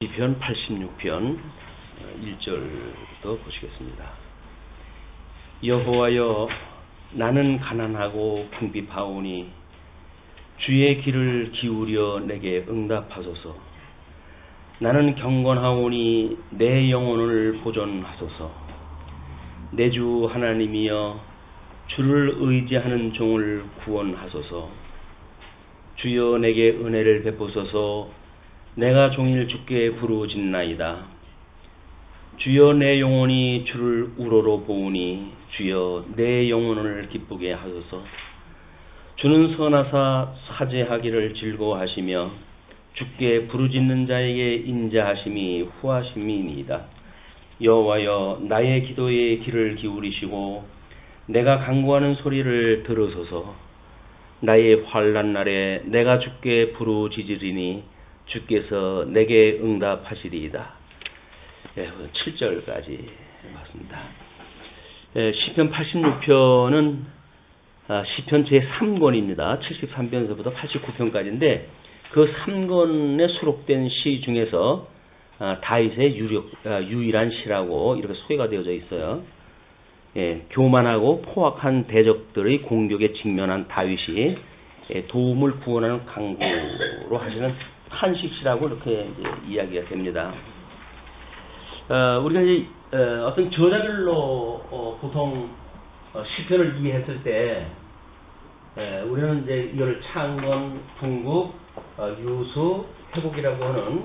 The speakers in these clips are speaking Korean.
시편 86편 1절도 보시겠습니다. 여호와여, 나는 가난하고 궁핍하오니 주의 귀를 기울여 내게 응답하소서. 나는 경건하오니 내 영혼을 보존하소서. 내 주 하나님이여, 주를 의지하는 종을 구원하소서. 주여, 내게 은혜를 베푸소서. 내가 종일 주께 부르짖나이다. 주여, 내 영혼이 주를 우러러 보으니 주여, 내 영혼을 기쁘게 하소서. 주는 선하사 사죄하기를 즐거워하시며 주께 부르짖는 자에게 인자하심이 후하심이니이다. 여호와여, 나의 기도에 귀를 기울이시고 내가 간구하는 소리를 들으소서. 나의 환난 날에 내가 주께 부르짖으리니 주께서 내게 응답하시리이다. 7절까지 봤습니다. 시편 86편은 시편 제3권입니다. 73편에서부터 89편까지인데 그 3권에 수록된 시 중에서 다윗의 유일한 시라고 이렇게 소개가 되어져 있어요. 교만하고 포악한 대적들의 공격에 직면한 다윗이 도움을 구원하는 강구로 하시는 한식시라고 이렇게 이야기가 됩니다. 우리가 이제 어떤 저자별로 보통 시편을 이해했을 때 우리는 이제 이걸 창건, 궁극, 유수, 회복이라고 하는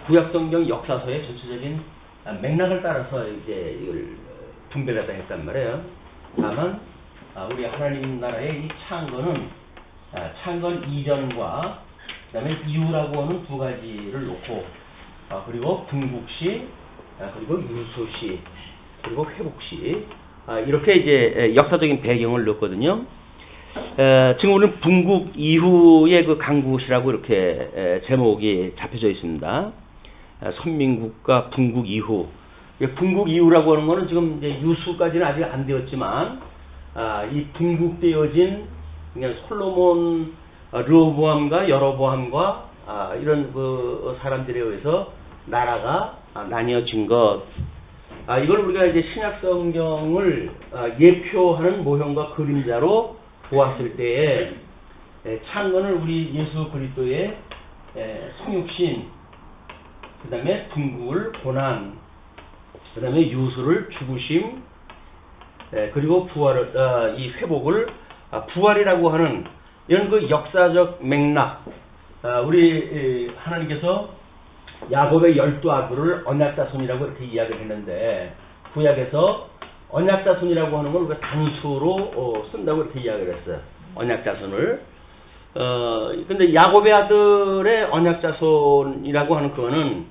구약성경 역사서의 전체적인 맥락을 따라서 이제 이걸 분별하다 했단 말이에요. 다만 우리 하나님 나라의 이 창건은 창건 이전과 그다음에 이후라고 하는 두 가지를 놓고 그리고 궁극시, 그리고 유수시, 그리고 회복시 이렇게 이제 역사적인 배경을 넣었거든요. 지금 우리는 분국 이후의 그 강구시라고 이렇게 제목이 잡혀져 있습니다. 선민국과 분국 이후. 분국 이후라고 하는 거는 지금 이제 유수까지는 아직 안 되었지만 이 분국되어진 그냥 솔로몬, 르호보암과 여로보암과 이런 그 사람들에 의해서 나라가 나뉘어진 것. 이걸 우리가 이제 신약 성경을 예표하는 모형과 그림자로 보았을 때에 창건을 우리 예수 그리스도의 성육신, 그 다음에 분국을 고난, 그 다음에 유수를 죽으심, 그리고 부활을 이 회복을 부활이라고 하는 이런 그 역사적 맥락, 우리 하나님께서 야곱의 12아들을 언약자손이라고 이렇게 이야기를 했는데 구약에서 언약자손이라고 하는 걸 우리가 단수로 쓴다고 이렇게 이야기를 했어요. 언약자손을. 근데 야곱의 아들의 언약자손이라고 하는 그거는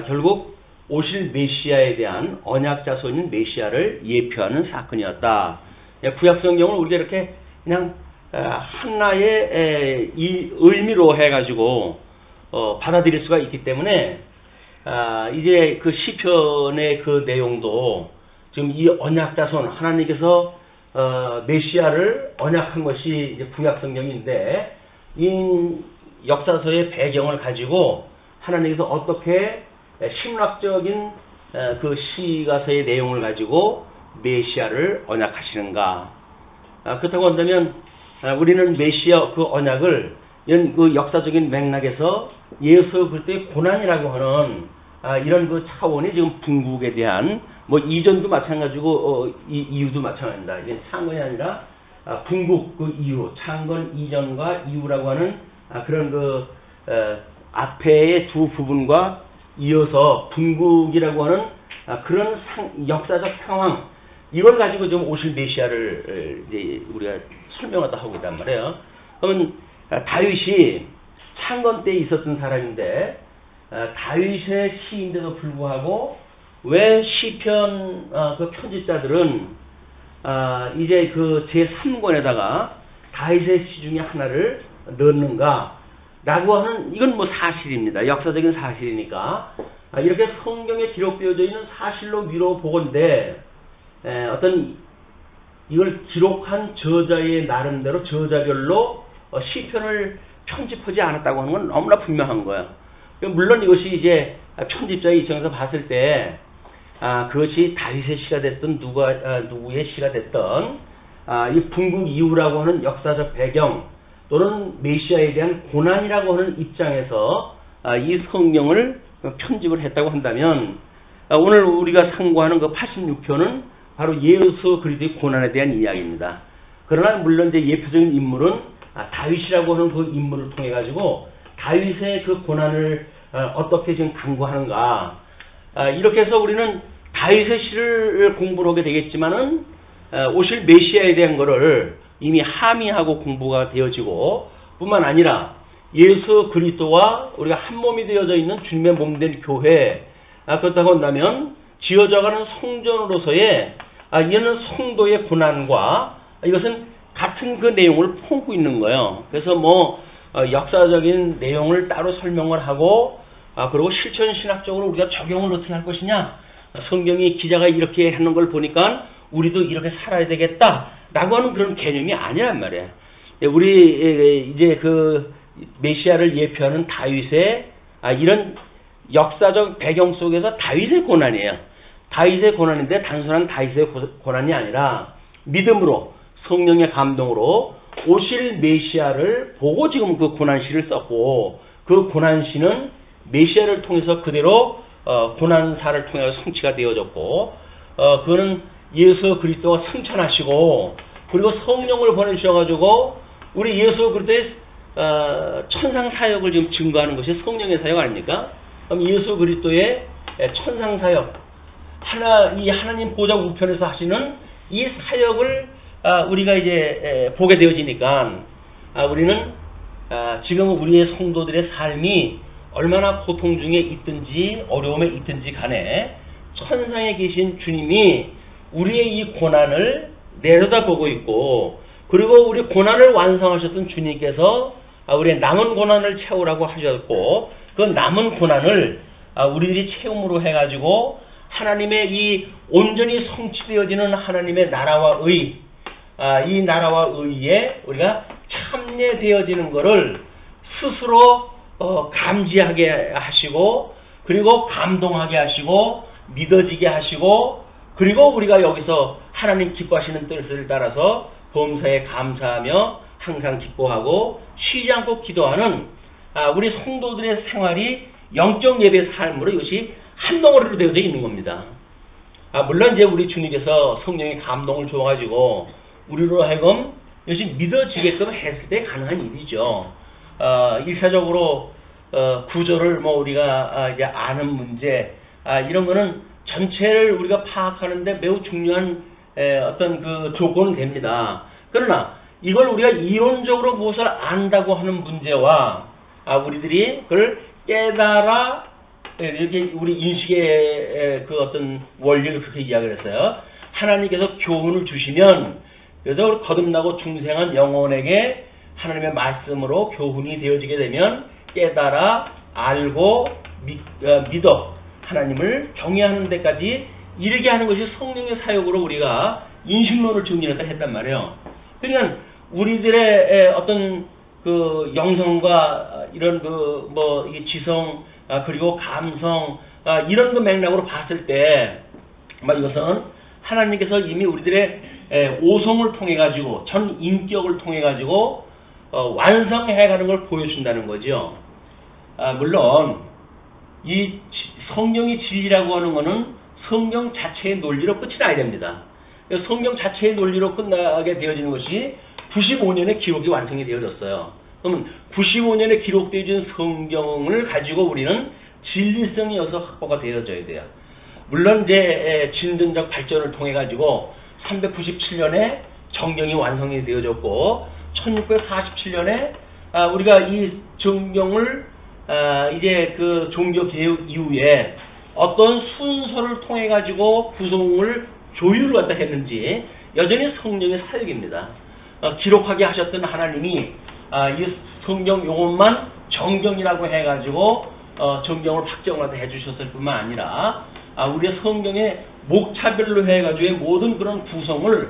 결국 오실 메시아에 대한 언약자손인 메시아를 예표하는 사건이었다. 구약 성경을 우리가 이렇게 그냥 하나의 이 의미로 해가지고 받아들일 수가 있기 때문에 이제 그 시편의 그 내용도 지금 이 언약자손, 하나님께서 메시아를 언약한 것이 이제 구약 성경인데 이 역사서의 배경을 가지고 하나님께서 어떻게 심락적인 그 시가서의 내용을 가지고 메시아를 언약하시는가. 그렇다고 한다면 우리는 메시아 그 언약을 이런 그 역사적인 맥락에서 예수 그리스도의 고난이라고 하는 이런 그 차원이 지금 분국에 대한 뭐 이전도 마찬가지고 이후도 마찬가지입니다. 이게 창건이 아니라 분국 그 이후, 창건 이전과 이후라고 하는 그런 그 앞에의 두 부분과 이어서 분국이라고 하는 그런 역사적 상황, 이걸 가지고 좀 오실 메시아를 이제 우리가 설명하다 하고 있단 말이에요. 그러면 다윗이 창건 때 있었던 사람인데 다윗의 시인데도 불구하고 왜 시편 그 편집자들은 이제 그 제3권에다가 다윗의 시 중에 하나를 넣는가 라고 하는, 이건 뭐 사실입니다. 역사적인 사실이니까 이렇게 성경에 기록되어져 있는 사실로 미뤄 보건대 어떤 이걸 기록한 저자의 나름대로 저자별로 시편을 편집하지 않았다고 하는 건 너무나 분명한 거야. 물론 이것이 이제 편집자의 입장에서 봤을 때 그것이 다윗의 시가 됐든 누구의 시가 됐든 이 분국 이후라고 하는 역사적 배경 또는 메시아에 대한 고난이라고 하는 입장에서 이 성경을 편집을 했다고 한다면 오늘 우리가 상고하는 그 86편은 바로 예수 그리스도의 고난에 대한 이야기입니다. 그러나 물론 이제 예표적인 인물은 다윗이라고 하는 그 인물을 통해 가지고 다윗의 그 고난을 어떻게 지금 강구하는가 이렇게 해서 우리는 다윗의 시를 공부를 하게 되겠지만은 오실 메시아에 대한 거를 이미 함의하고 공부가 되어지고 뿐만 아니라 예수 그리스도와 우리가 한 몸이 되어져 있는 주님의 몸된 교회 그렇다고 한다면 지어져가는 성전으로서의 이는 성도의 고난과 이것은 같은 그 내용을 품고 있는 거예요. 그래서 뭐 역사적인 내용을 따로 설명을 하고 그리고 실천 신학적으로 우리가 적용을 어떻게 할 것이냐 성경이 기자가 이렇게 하는 걸 보니까 우리도 이렇게 살아야 되겠다라고 하는 그런 개념이 아니란 말이에요. 우리 이제 그 메시아를 예표하는 다윗의 이런 역사적 배경 속에서 다윗의 고난이에요. 다윗의 고난인데 단순한 다윗의 고난이 아니라 믿음으로 성령의 감동으로 오실 메시아를 보고 지금 그 고난시를 썼고 그 고난시는 메시아를 통해서 그대로 고난사를 통해서 성취가 되어졌고 그거는 예수 그리스도가 승천하시고 그리고 성령을 보내주셔가지고 우리 예수 그리스도의 천상 사역을 지금 증거하는 것이 성령의 사역 아닙니까? 그럼 예수 그리스도의 천상 사역 이 하나님 보좌 우편에서 하시는 이 사역을 우리가 이제 보게 되어지니까 우리는 지금 우리의 성도들의 삶이 얼마나 고통 중에 있든지 어려움에 있든지 간에 천상에 계신 주님이 우리의 이 고난을 내려다보고 있고 그리고 우리 고난을 완성하셨던 주님께서 우리의 남은 고난을 채우라고 하셨고 그 남은 고난을 우리들이 체험으로 해가지고 하나님의 이 온전히 성취되어지는 하나님의 나라와 의 이 나라와 의에 우리가 참여되어지는 것을 스스로 감지하게 하시고 그리고 감동하게 하시고 믿어지게 하시고 그리고 우리가 여기서 하나님 기뻐하시는 뜻을 따라서 범사에 감사하며 항상 기뻐하고 쉬지 않고 기도하는 우리 성도들의 생활이 영적 예배 삶으로 이것이 한 덩어리로 되어져 있는 겁니다. 물론 이제 우리 주님께서 성령의 감동을 줘가지고 우리로 하여금 이것이 믿어지게끔 했을 때 가능한 일이죠. 일차적으로 구조를 뭐 우리가 이제 아는 문제 이런 거는 전체를 우리가 파악하는데 매우 중요한 어떤 그 조건은 됩니다. 그러나 이걸 우리가 이론적으로 무엇을 안다고 하는 문제와 우리들이 그걸 깨달아 이렇게 우리 인식의 그 어떤 원리를 그렇게 이야기를 했어요. 하나님께서 교훈을 주시면 그래서 거듭나고 중생한 영혼에게 하나님의 말씀으로 교훈이 되어지게 되면 깨달아 알고 믿어 하나님을 경외하는 데까지 이르게 하는 것이 성령의 사역으로 우리가 인식론을 정리했다 했단 말이에요. 그러니까 우리들의 어떤 그 영성과 이런 그 뭐 지성 그리고 감성 이런 그 맥락으로 봤을 때 이것은 하나님께서 이미 우리들의 오성을 통해 가지고 전 인격을 통해 가지고 완성해 가는 걸 보여준다는 거죠. 물론 이 성경이 진리라고 하는 것은 성경 자체의 논리로 끝이 나야 됩니다. 성경 자체의 논리로 끝나게 되어지는 것이 95년에 기록이 완성이 되어졌어요. 그러면 95년에 기록되어진 성경을 가지고 우리는 진리성이 여기서 확보가 되어져야 돼요. 물론 이제 진전적 발전을 통해 가지고 397년에 정경이 완성이 되어졌고 1647년에 우리가 이 정경을 이제 그 종교 개혁 이후에 어떤 순서를 통해 가지고 구성을 조율을 갖다 했는지 여전히 성령의 사역입니다. 기록하게 하셨던 하나님이 이 성경 요것만 정경이라고 해가지고 정경을 확정을 해주셨을 뿐만 아니라 우리의 성경의 목차별로 해가지고 모든 그런 구성을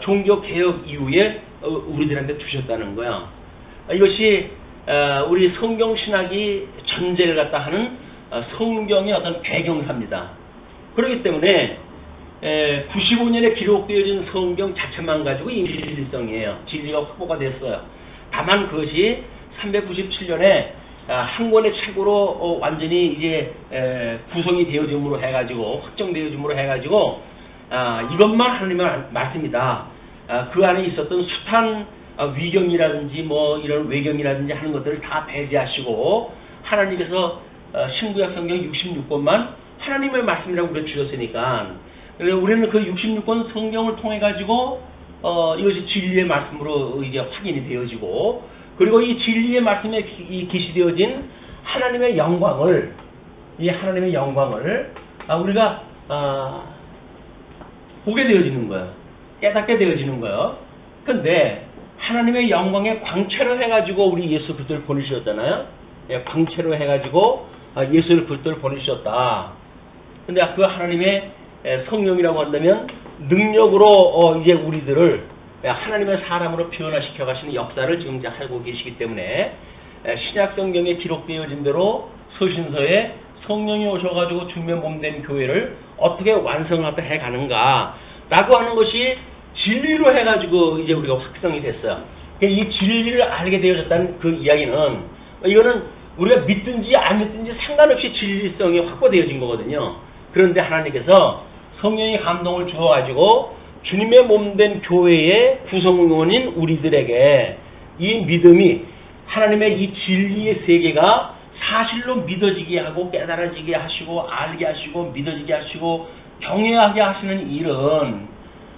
종교 개혁 이후에 우리들한테 주셨다는 거야. 이것이 우리 성경 신학이 전제를 갖다 하는 성경의 어떤 배경사입니다. 그렇기 때문에 95년에 기록되어진 성경 자체만 가지고 이미 진리성이에요. 진리가 확보가 됐어요. 다만 그것이 397년에 한 권의 책으로 완전히 이제 구성이 되어짐으로 해가지고 확정되어짐으로 해가지고 이것만 하나님의 말씀이다. 그 안에 있었던 숱한 위경이라든지 뭐 이런 외경이라든지 하는 것들을 다 배제하시고 하나님께서 신구약 성경 66권만 하나님의 말씀이라고 우리가 주셨으니까 우리는 그 66권 성경을 통해 가지고 이것이 진리의 말씀으로 이제 확인이 되어지고 그리고 이 진리의 말씀에 계시되어진 하나님의 영광을 우리가 보게 되어지는 거예요. 깨닫게 되어지는 거예요. 근데 하나님의 영광의 광채로 해가지고 우리 예수 그리스도를 보내주셨잖아요. 광채로 해가지고 예수 그리스도를 보내주셨다. 근데 그 하나님의 성령이라고 한다면 능력으로 이제 우리들을 하나님의 사람으로 변화시켜 가시는 역사를 지금 이제 하고 계시기 때문에 신약 성경에 기록되어진 대로 서신서에 성령이 오셔가지고 중면 몸된 교회를 어떻게 완성하게 해가는가라고 하는 것이 진리로 해가지고 이제 우리가 확정이 됐어요. 이 진리를 알게 되어졌다는 그 이야기는 이거는 우리가 믿든지 안 믿든지 상관없이 진리성이 확보되어진 거거든요. 그런데 하나님께서 성령의 감동을 주어가지고 주님의 몸된 교회의 구성원인 우리들에게 이 믿음이 하나님의 이 진리의 세계가 사실로 믿어지게 하고 깨달아지게 하시고 알게 하시고 믿어지게 하시고 경외하게 하시는 일은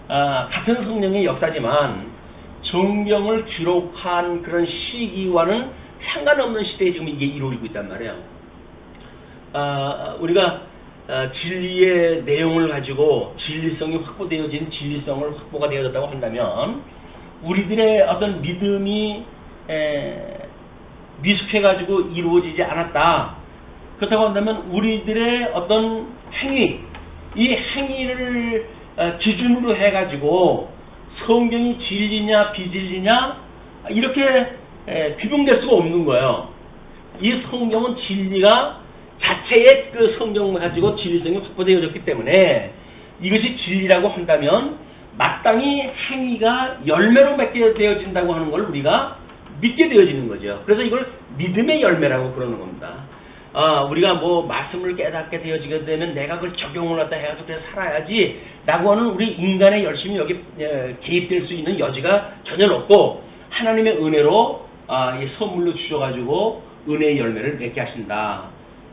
같은 성령의 역사지만 성경을 기록한 그런 시기와는 상관없는 시대에 지금 이게 이루어지고 있단 말이에요. 우리가 진리의 내용을 가지고 진리성이 확보되어진 진리성을 확보가 되어졌다고 한다면 우리들의 어떤 믿음이 미숙해가지고 이루어지지 않았다. 그렇다고 한다면 우리들의 어떤 행위, 이 행위를 기준으로 해가지고 성경이 진리냐 비진리냐 이렇게 비봉될 수가 없는 거예요. 이 성경은 진리가 자체의 그 성경을 가지고 진리성이 확보되어졌기 때문에 이것이 진리라고 한다면 마땅히 행위가 열매로 맺게 되어진다고 하는 걸 우리가 믿게 되어지는 거죠. 그래서 이걸 믿음의 열매라고 그러는 겁니다. 우리가 뭐 말씀을 깨닫게 되어지게 되면 내가 그걸 적용을 갖다 해가지고 그래 살아야지 라고 하는 우리 인간의 열심이 여기 개입될 수 있는 여지가 전혀 없고 하나님의 은혜로 이 선물로 주셔가지고 은혜의 열매를 맺게 하신다.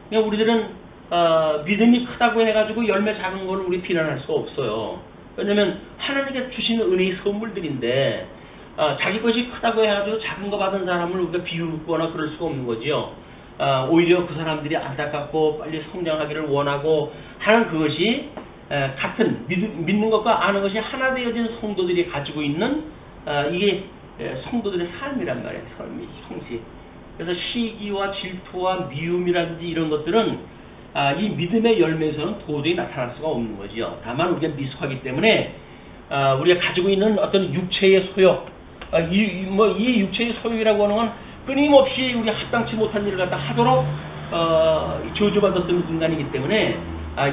그러니까 우리들은 믿음이 크다고 해가지고 열매 작은 걸 우리 비난할 수가 없어요. 왜냐면 하나님께 주시는 은혜의 선물들인데 자기 것이 크다고 해가지고 작은 거 받은 사람을 우리가 비웃거나 그럴 수가 없는 거지요. 오히려 그 사람들이 안타깝고 빨리 성장하기를 원하고 하는 그것이 같은 믿는 것과 아는 것이 하나 되어진 성도들이 가지고 있는 이게 성도들의 삶이란 말이에요. 삶이 형식. 그래서 시기와 질투와 미움이라든지 이런 것들은 이 믿음의 열매에서는 도저히 나타날 수가 없는 거죠. 다만 우리가 미숙하기 때문에 우리가 가지고 있는 어떤 육체의 소욕, 이 육체의 소욕이라고 하는 건 끊임없이 우리 합당치 못한 일을 갖다 하도록 저주받았던 인간이기 때문에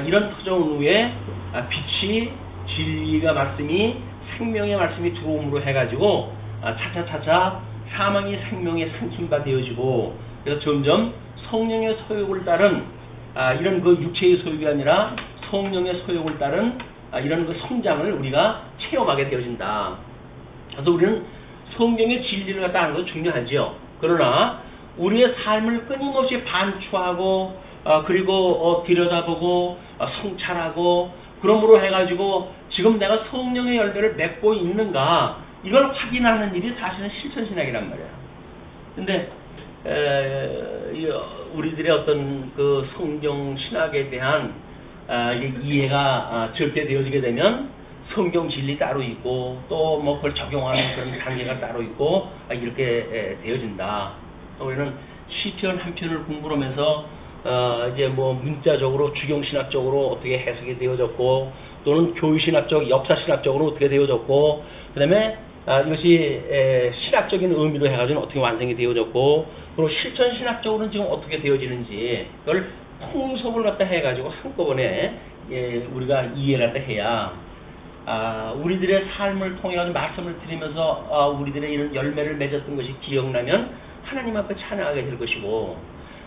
이런 터전 후에 빛이 진리가 말씀이 생명의 말씀이 들어옴으로 해가지고 차차차차 사망이 생명의 상징가 되어지고 그래서 점점 성령의 소욕을 따른 이런 그 육체의 소욕이 아니라 성령의 소욕을 따른 이런 그 성장을 우리가 체험하게 되어진다. 그래서 우리는 성경의 진리를 갖다 하는 건 중요하지요. 그러나 우리의 삶을 끊임없이 반추하고 그리고 들여다보고 성찰하고 그러므로 해가지고 지금 내가 성령의 열매를 맺고 있는가 이걸 확인하는 일이 사실은 실천신학이란 말이에요. 근데 우리들의 어떤 그 성경 신학에 대한 이해가 절대되어지게 되면 성경 진리 따로 있고 또 뭐 그걸 적용하는 그런 단계가 따로 있고 이렇게 되어진다. 우리는 시편 한 편을 공부하면서 이제 뭐 문자적으로 주경신학적으로 어떻게 해석이 되어졌고 또는 교육신학적 역사신학적으로 어떻게 되어졌고 그다음에 이것이 신학적인 의미로 해가지고 어떻게 완성이 되어졌고 그리고 실천신학적으로는 지금 어떻게 되어지는지 그걸 통섭을 갖다 해가지고 한꺼번에 우리가 이해를 갖다 해야 우리들의 삶을 통해 가지고 말씀을 드리면서 우리들의 이런 열매를 맺었던 것이 기억나면 하나님 앞에 찬양하게 될 것이고,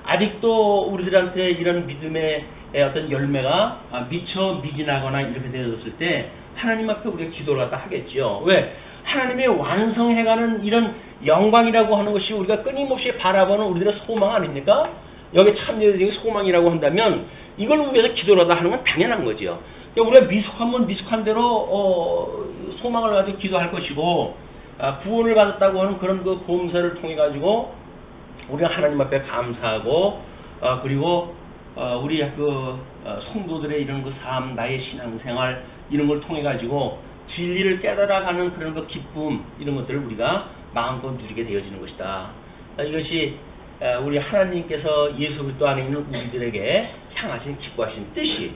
아직도 우리들한테 이런 믿음의 어떤 열매가 미처 미진하거나 이렇게 되었을 때 하나님 앞에 우리가 기도를 갖다 하겠죠. 왜? 하나님의 완성해가는 이런 영광이라고 하는 것이 우리가 끊임없이 바라보는 우리들의 소망 아닙니까? 여기 참여된 소망이라고 한다면 이걸 위해서 기도를 하다 하는 건 당연한 거죠. 우리가 미숙하면 미숙한 대로 소망을 가지고 기도할 것이고, 구원을 받았다고 하는 그런 그 범사를 통해 가지고 우리가 하나님 앞에 감사하고, 그리고 우리 성도들의 이런 그 삶, 나의 신앙생활 이런 걸 통해 가지고 진리를 깨달아가는 그런 그 기쁨, 이런 것들을 우리가 마음껏 누리게 되어지는 것이다. 이것이 우리 하나님께서 예수 그리스도 안에 있는 우리들에게 향하신 기뻐하신 뜻이,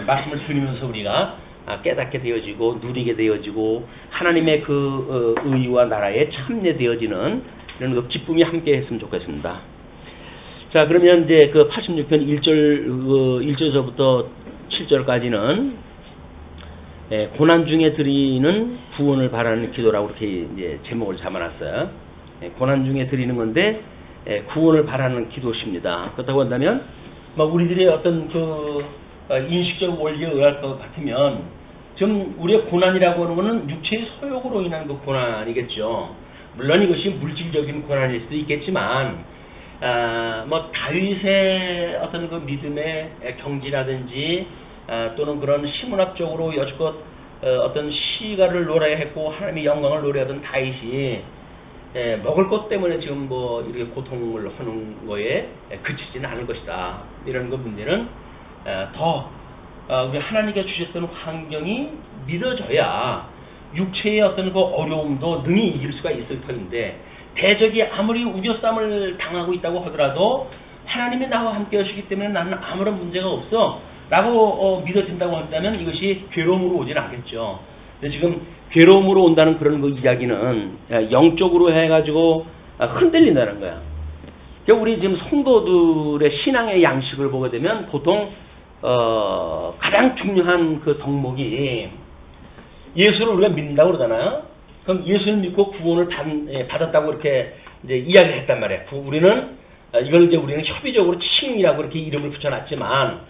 말씀을 들으면서 우리가 깨닫게 되어지고 누리게 되어지고 하나님의 그 의와 나라에 참여되어지는 이런 그 기쁨이 함께 했으면 좋겠습니다. 자, 그러면 이제 그 86편 1절서부터 7절까지는 고난 중에 드리는 구원을 바라는 기도라고 이렇게 이제 제목을 잡아놨어요. 고난 중에 드리는 건데 구원을 바라는 기도십니다. 그렇다고 한다면 우리들의 어떤 그 인식적 원리에 의할 것 같으면 좀 우리의 고난이라고 하는 것은 육체의 소욕으로 인한 그 고난이겠죠. 물론 이것이 물질적인 고난일 수도 있겠지만 다윗의 어떤 그 믿음의 경지라든지 또는 그런 시문학적으로 여지껏 어떤 시가를 노래야 했고 하나님의 영광을 노래하던 다윗이 먹을 것 때문에 지금 이렇게 고통을 하는 거에 그치지는 않을 것이다. 이런 그 문제는 더 우리 하나님께 주셨던 환경이 믿어져야 육체의 어떤 그 어려움도 능히 이길 수가 있을 터인데, 대적이 아무리 우겨쌈을 당하고 있다고 하더라도 하나님이 나와 함께 하시기 때문에 나는 아무런 문제가 없어 라고 믿어진다고 한다면 이것이 괴로움으로 오진 않겠죠. 근데 지금 괴로움으로 온다는 그런 그 이야기는 영적으로 해가지고 흔들린다는 거야. 그러니까 우리 지금 성도들의 신앙의 양식을 보게 되면 보통 가장 중요한 그 덕목이 예수를 우리가 믿는다고 그러잖아요. 그럼 예수를 믿고 구원을 받았다고 이렇게 이제 이야기를 했단 말이에요. 우리는 이걸 이제 우리는 협의적으로 칭이라고 이렇게 이름을 붙여놨지만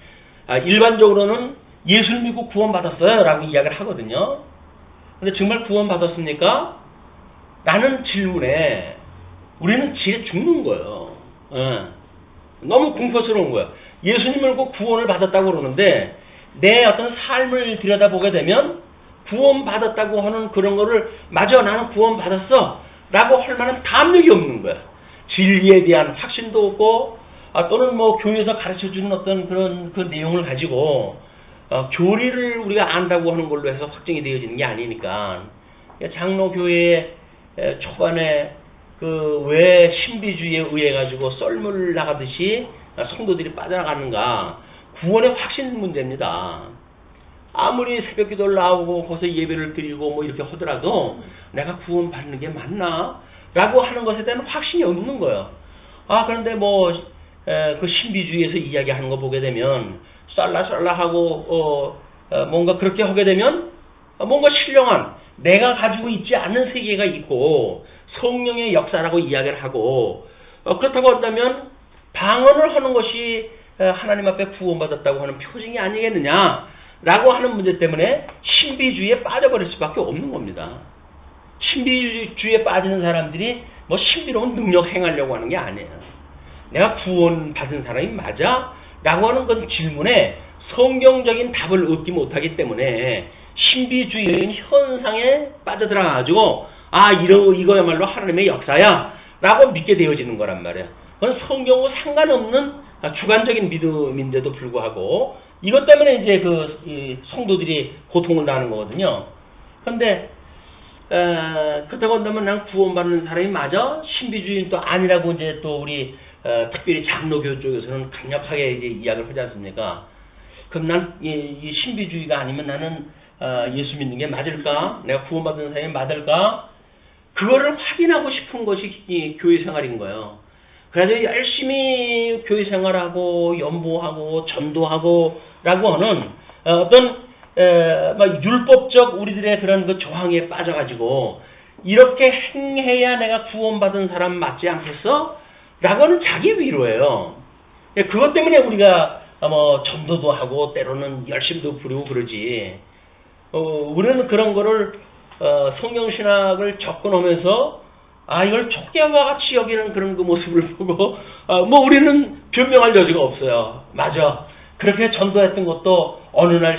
일반적으로는 예수를 믿고 구원받았어요라고 이야기를 하거든요. 근데 정말 구원받았습니까? 라는 질문에 우리는 지레 죽는 거예요. 너무 공포스러운 거예요. 예수님을 믿고 구원을 받았다고 그러는데 내 어떤 삶을 들여다보게 되면 구원받았다고 하는 그런 거를 맞아 나는 구원받았어 라고 할 만한 담력이 없는 거야. 진리에 대한 확신도 없고 또는 교회에서 가르쳐주는 어떤 그런 그 내용을 가지고 교리를 우리가 안다고 하는 걸로 해서 확정이 되어지는 게 아니니까, 장로교회의 초반에 왜 신비주의에 의해 가지고 썰물 나가듯이 성도들이 빠져나가는가, 구원의 확신 문제입니다. 아무리 새벽 기도를 나오고 거기서 예배를 드리고 이렇게 하더라도 내가 구원받는 게 맞나? 라고 하는 것에 대한 확신이 없는 거예요. 그런데 그 신비주의에서 이야기하는 거 보게 되면 쌀라쌀라하고 뭔가 그렇게 하게 되면 뭔가 신령한 내가 가지고 있지 않는 세계가 있고 성령의 역사라고 이야기를 하고, 그렇다고 한다면 방언을 하는 것이 하나님 앞에 구원받았다고 하는 표징이 아니겠느냐라고 하는 문제 때문에 신비주의에 빠져버릴 수밖에 없는 겁니다. 신비주의에 빠지는 사람들이 신비로운 능력 행하려고 하는 게 아니에요. 내가 구원받은 사람이 맞아? 라고 하는 건 질문에 성경적인 답을 얻지 못하기 때문에 신비주의적인 현상에 빠져들어가지고 이거야말로 하나님의 역사야 라고 믿게 되어지는 거란 말이에요. 그건 성경과 상관없는 주관적인 믿음인데도 불구하고 이것 때문에 이제 이 성도들이 고통을 당하는 거거든요. 그런데 그렇다고 한다면 난 구원받는 사람이 맞아? 신비주의는 또 아니라고 이제 또 우리 특별히 장로교 쪽에서는 강력하게 이제 이야기를 하지 않습니까? 그럼 난 이 신비주의가 아니면 나는 예수 믿는 게 맞을까? 내가 구원받는 사람이 맞을까? 그거를 확인하고 싶은 것이 이 교회 생활인 거예요. 그래서 열심히 교회 생활하고 연보하고 전도하고 라고 하는 어떤 막 율법적 우리들의 그런 그 저항에 빠져가지고 이렇게 행해야 내가 구원받은 사람 맞지 않겠어? 라고 하는 자기 위로예요. 그것 때문에 우리가 뭐 전도도 하고 때로는 열심도 부리고 그러지. 우리는 그런 거를 성경신학을 접근하면서 이걸 촉개와 같이 여기는 그런 그 모습을 보고 뭐 우리는 변명할 여지가 없어요. 맞아. 그렇게 전도했던 것도 어느 날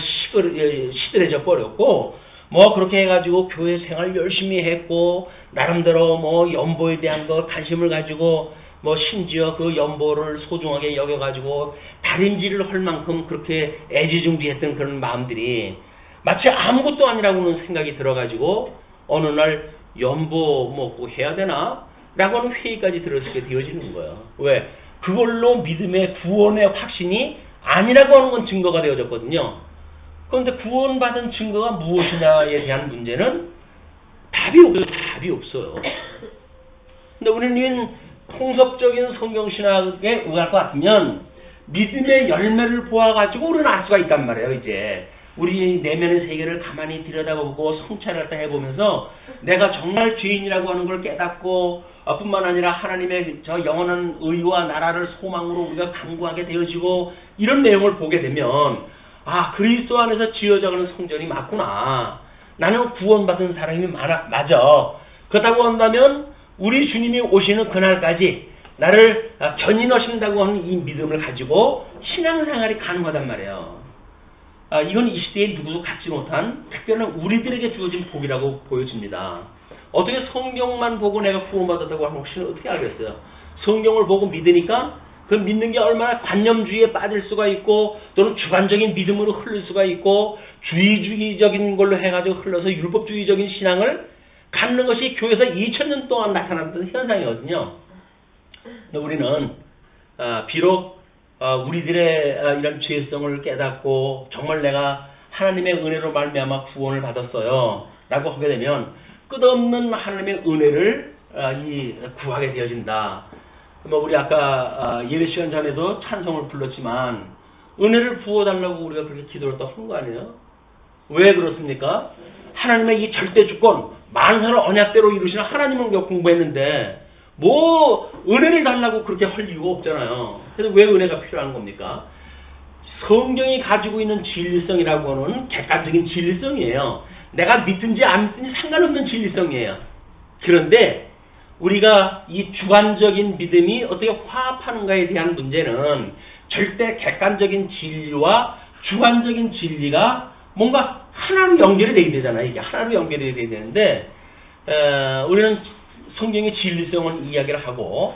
시들해져 버렸고 뭐 그렇게 해가지고 교회 생활 열심히 했고 나름대로 뭐 연보에 대한 거 관심을 가지고 뭐 심지어 그 연보를 소중하게 여겨가지고 다림질을 할 만큼 그렇게 애지중지했던 그런 마음들이 마치 아무것도 아니라고는 생각이 들어가지고 어느 날 연보 뭐 꼭 해야 되나? 라고 하는 회의까지 들어서게 되어지는 거예요. 왜? 그걸로 믿음의 구원의 확신이 아니라고 하는 건 증거가 되어졌거든요. 그런데 구원받은 증거가 무엇이냐에 대한 문제는 답이 없어요. 근데 우리는 통섭적인 성경신학에 의할 것 같으면 믿음의 열매를 보아가지고 우리는 알 수가 있단 말이에요. 이제 우리 내면의 세계를 가만히 들여다보고 성찰을 해보면서 내가 정말 죄인이라고 하는 걸 깨닫고 뿐만 아니라 하나님의 저 영원한 의와 나라를 소망으로 우리가 간구하게 되어지고 이런 내용을 보게 되면 그리스도 안에서 지어져가는 성전이 맞구나. 나는 구원받은 사람이 맞아. 그렇다고 한다면 우리 주님이 오시는 그날까지 나를 견인하신다고 하는 이 믿음을 가지고 신앙생활이 가능하단 말이에요. 이건 이 시대에 누구도 갖지 못한 특별한 우리들에게 주어진 복이라고 보여집니다. 어떻게 성경만 보고 내가 구원받았다고 하면 혹시 어떻게 알겠어요? 성경을 보고 믿으니까 그 믿는 게 얼마나 관념주의에 빠질 수가 있고 또는 주관적인 믿음으로 흐를 수가 있고 주의적인 걸로 해가지고 흘러서 율법주의적인 신앙을 갖는 것이 교회에서 2000년 동안 나타났던 현상이거든요. 근데 우리는 비록 우리들의 이런 죄성을 깨닫고 정말 내가 하나님의 은혜로 말미암아 구원을 받았어요 라고 하게 되면 끝없는 하나님의 은혜를 구하게 되어진다. 뭐 우리 아까 예배 시간 전에도 찬송을 불렀지만 은혜를 부어달라고 우리가 그렇게 기도를 또 한 거 아니에요? 왜 그렇습니까? 하나님의 이 절대 주권 만사를 언약대로 이루시는 하나님을 공부했는데 뭐 은혜를 달라고 그렇게 할 이유가 없잖아요. 그래서 왜 은혜가 필요한 겁니까? 성경이 가지고 있는 진리성이라고 하는 객관적인 진리성이에요. 내가 믿든지 안 믿든지 상관없는 진리성이에요. 그런데 우리가 이 주관적인 믿음이 어떻게 화합하는가에 대한 문제는 절대 객관적인 진리와 주관적인 진리가 뭔가 하나로 연결이 되게 되잖아요. 이게 하나로 연결이 되게 되는데 우리는 성경의 진리성을 이야기를 하고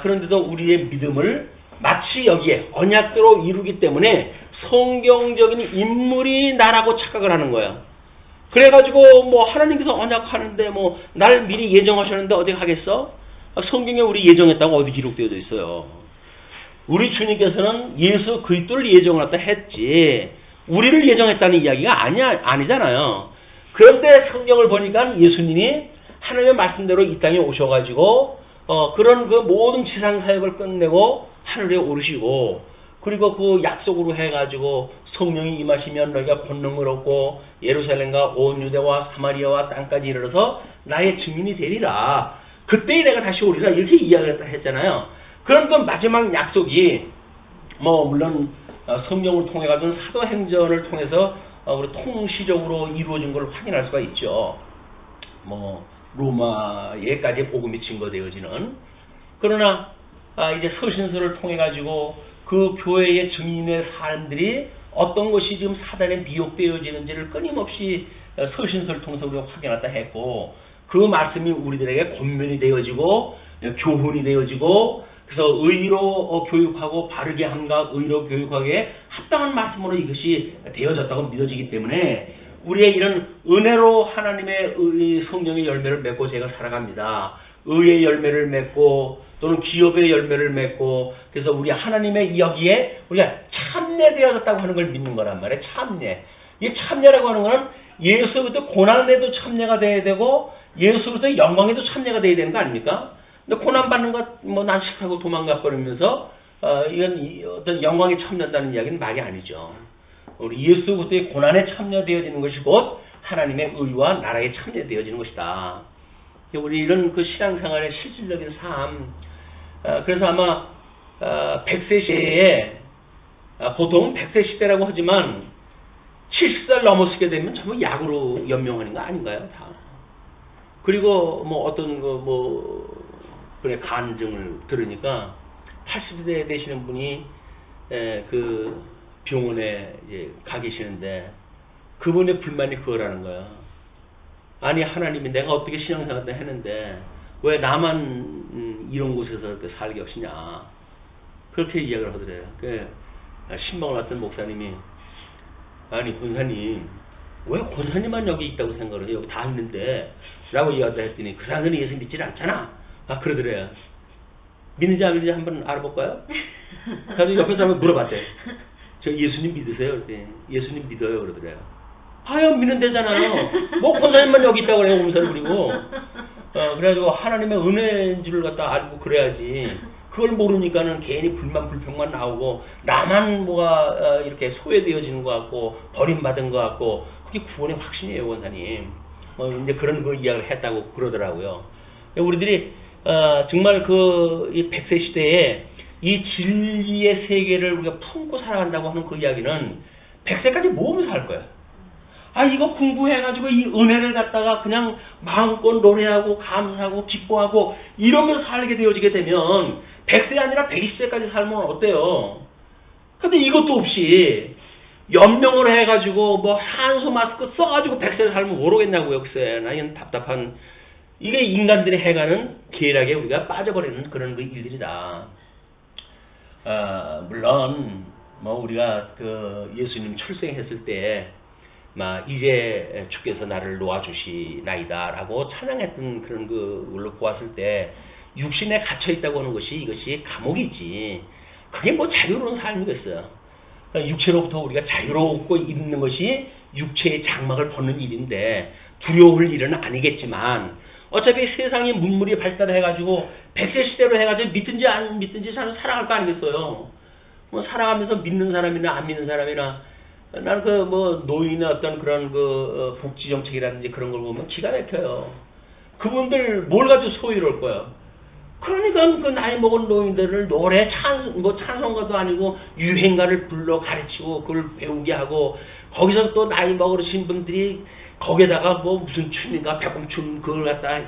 그런데도 우리의 믿음을 마치 여기에 언약대로 이루기 때문에 성경적인 인물이 나라고 착각을 하는 거예요. 그래가지고 뭐 하나님께서 언약하는데 뭐 날 미리 예정하셨는데 어디 하겠어? 성경에 우리 예정했다고 어디 기록되어 있어요. 우리 주님께서는 예수 그리스도를 예정했다 했지 우리를 예정했다는 이야기가 아니잖아요. 그런데 성경을 보니까 예수님이 하나님의 말씀대로 이 땅에 오셔가지고 그런 그 모든 지상 사역을 끝내고 하늘에 오르시고 그리고 그 약속으로 해가지고 성령이 임하시면 너희가 권능을 얻고 예루살렘과 온 유대와 사마리아와 땅까지 이르러서 나의 증인이 되리라. 그때 내가 다시 오리라 이렇게 이야기를 했잖아요. 그런 그 마지막 약속이 뭐 물론 성경을 통해 가지고 사도행전을 통해서 우리 통시적으로 이루어진 걸 확인할 수가 있죠. 뭐 로마에까지 복음이 증거되어지는. 그러나 이제 서신서를 통해 가지고 그 교회의 증인의 사람들이 어떤 것이 지금 사단에 미혹되어지는지를 끊임없이 서신서를 통해서 우리가 확인했다 했고 그 말씀이 우리들에게 권면이 되어지고 교훈이 되어지고 그래서 의로 교육하고 바르게 함과 의로 교육하기에 합당한 말씀으로 이것이 되어졌다고 믿어지기 때문에 우리의 이런 은혜로 하나님의 성령의 열매를 맺고 제가 살아갑니다. 의의 열매를 맺고 또는 기업의 열매를 맺고 그래서 우리 하나님의 여기에 우리가 참여되어졌다고 하는 걸 믿는 거란 말이에요. 참여. 이 참여라고 하는 거는 예수부터 고난에도 참여가 돼야 되고 예수부터 영광에도 참여가 돼야 되는 거 아닙니까? 근데 고난 받는 것 뭐 난 싫다고 도망가 버리면서 이건 어떤 영광에 참여한다는 이야기는 말이 아니죠. 우리 예수 그리스도의 고난에 참여되어지는 것이 곧 하나님의 의와 나라에 참여되어지는 것이다. 우리 이런 그 신앙생활의 실질적인 삶. 그래서 아마 100세 시대에 보통 100세 시대라고 하지만 70살 넘었게 되면 전부 약으로 연명하는 거 아닌가요? 다. 그리고 뭐 어떤 그래 간증을 들으니까 80세 되시는 분이 그 병원에 이제 가 계시는데 그분의 불만이 그거라는 거야. 아니 하나님이 내가 어떻게 신앙생활을 했는데 왜 나만 이런 곳에서 이렇게 살게 하시냐. 그렇게 이야기를 하더래요. 그 신방을 왔던 목사님이 아니 권사님 왜 권사님만 여기 있다고 생각을 해요? 여기 다 있는데 라고 이야기를 했더니 그 사람들은 예수 믿질 않잖아. 그러더래요. 믿는지 안 믿는지 한번 알아볼까요? 그래서 옆에 사람을 물어봤대. 저 예수님 믿으세요? 그랬더니 예수님 믿어요. 그러더래요. 아유 믿는데잖아요. 뭐 권사님만 여기 있다고 그래요. 옴살 부리고. 그래가지고 하나님의 은혜인 줄 갖다 알고 그래야지. 그걸 모르니까는 괜히 불만 불평만 나오고 나만 뭐가 이렇게 소외되어지는 것 같고 버림받은 것 같고 그게 구원의 확신이에요. 권사님. 이제 그런 걸 이야기를 했다고 그러더라고요. 우리들이 정말 이 100세 시대에 이 진리의 세계를 우리가 품고 살아간다고 하는 그 이야기는 100세까지 모으면서 할 거예요. 이거 공부해가지고 이 은혜를 갖다가 그냥 마음껏 노래하고 감사하고 기뻐하고 이러면서 살게 되어지게 되면 100세 아니라 120세까지 살면 어때요? 근데 이것도 없이 연명을 해가지고 뭐 산소 마스크 써가지고 100세 살면 모르겠냐고요. 글쎄 나 이건 답답한 이게 인간들이 해가는 계략에 우리가 빠져버리는 그런 일들이다. 물론 뭐 우리가 그 예수님 출생했을 때 막 이제 주께서 나를 놓아주시나이다라고 찬양했던 그런 걸로 보았을 때 육신에 갇혀 있다고 하는 것이 이것이 감옥이지. 그게 뭐 자유로운 삶이겠어요. 육체로부터 우리가 자유롭고 있는 것이 육체의 장막을 벗는 일인데 두려울 일은 아니겠지만 어차피 세상이 문물이 발달해가지고 100세 시대로 해가지고 믿든지 안 믿든지 살아갈 거 아니겠어요. 뭐 살아가면서 믿는 사람이나 안 믿는 사람이나 나는 노인의 어떤 그런 복지 정책이라든지 그런 걸 보면 기가 막혀요. 그분들 뭘 가지고 소유를 할 거야. 그러니까 그 나이 먹은 노인들을 노래 찬송가도 아니고 유행가를 불러 가르치고 그걸 배우게 하고 거기서 또 나이 먹으신 분들이 거기에다가 뭐 무슨 춤인가 백공춤 그걸 갖다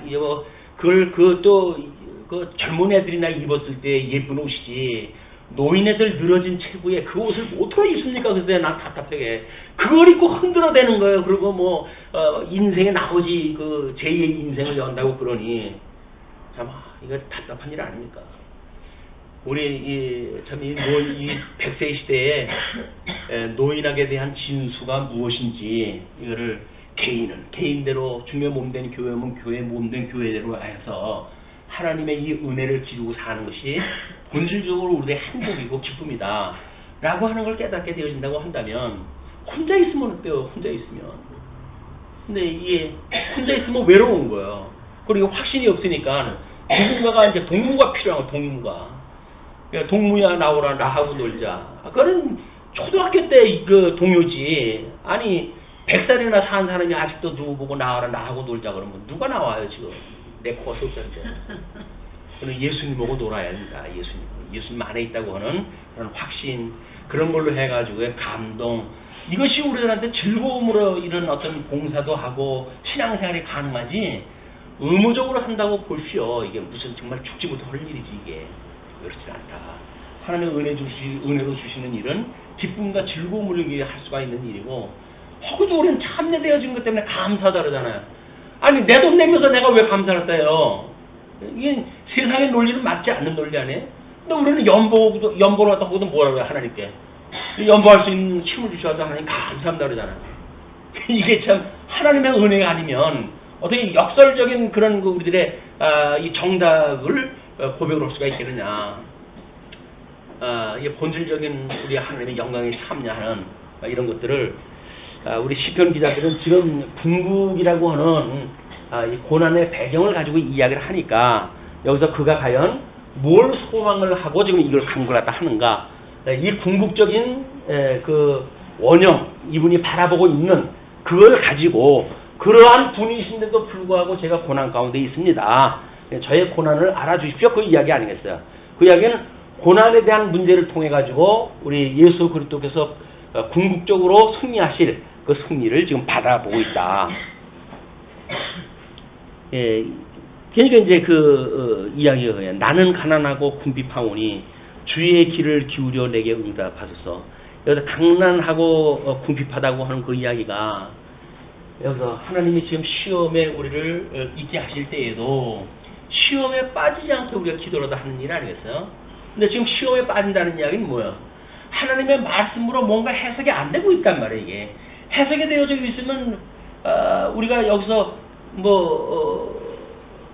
그걸 그 젊은 애들이나 입었을 때 예쁜 옷이지. 노인애들 늘어진 체구에 그 옷을 어떻게 입습니까? 그래서 난 답답하게 그걸 입고 흔들어대는 거예요. 그리고 인생의 나머지 그 제2의 인생을 연다고 그러니 참 이거 답답한 일 아닙니까? 우리 참 이 100세 시대에 노인학에 대한 진수가 무엇인지 이거를 개인대로 주의 몸된 교회면 교회 몸된 교회대로 해서 하나님의 이 은혜를 기르고 사는 것이 본질적으로 우리의 행복이고 기쁨이다 라고 하는 걸 깨닫게 되어진다고 한다면 혼자 있으면 어때요? 혼자 있으면. 근데 이게 혼자 있으면 외로운 거예요. 그리고 확신이 없으니까 누군가가 이제 동무가 필요한 거예요. 동무가. 그러니까 동무야 나오라 나하고 놀자. 그거는 초등학교 때 그 동요지. 아니 100살이나 산 사람이 아직도 누구 보고 나와라 나하고 놀자 그러면 누가 나와요 지금. 내 코가 쏟던데. 그는 예수님 보고 놀아야 합니다. 예수님 안에 있다고 하는 그런 확신, 그런 걸로 해가지고의 감동, 이것이 우리들한테 즐거움으로 이런 어떤 봉사도 하고 신앙생활이 가능하지, 의무적으로 한다고 보십시오. 이게 무슨 정말 죽지 못할 일이지, 이게. 그렇지 않다. 하나님의 은혜로 주시는 일은 기쁨과 즐거움을 위해 할 수가 있는 일이고, 허구도 우리는 참여되어진 것 때문에 감사하다 그러잖아요. 아니, 내 돈 내면서 내가 왜 감사를 했다요? 이게 세상의 논리는 맞지 않는 논리 아니에요? 근데 우리는 연보를 갖다 보고도 뭐라고 해요, 하나님께. 연보할 수 있는 힘을 주셔서 하나님 감사합니다 그러잖아요. 이게 참 하나님의 은혜가 아니면 어떻게 역설적인 그런 우리들의 이 정답을 고백을 할 수가 있겠느냐. 이게 본질적인 우리 하나님의 영광에 참여하는 이런 것들을 우리 시편 기자들은 지금 궁극이라고 하는 이 고난의 배경을 가지고 이야기를 하니까 여기서 그가 과연 뭘 소망을 하고 지금 이걸 강구를 갖다 하는가. 이 궁극적인 그 원형, 이분이 바라보고 있는 그걸 가지고 그러한 분이신데도 불구하고 제가 고난 가운데 있습니다. 저의 고난을 알아주십시오. 그 이야기 아니겠어요. 그 이야기는 고난에 대한 문제를 통해 가지고 우리 예수 그리스도께서 궁극적으로 승리하실 그 승리를 지금 받아보고 있다. 예, 그러니까 이제 그 이야기가 그래요. 나는 가난하고 궁핍하오니 주의 귀를 기울여 내게 응답하소서. 여기서 가난하고 궁핍하다고 하는 그 이야기가 여기서 하나님이 지금 시험에 우리를 있게 하실 때에도 시험에 빠지지 않게 우리가 기도를 하는 일 아니겠어요? 근데 지금 시험에 빠진다는 이야기는 뭐예요? 하나님의 말씀으로 뭔가 해석이 안 되고 있단 말이에요. 이게 해석이 되어져 있으면 우리가 여기서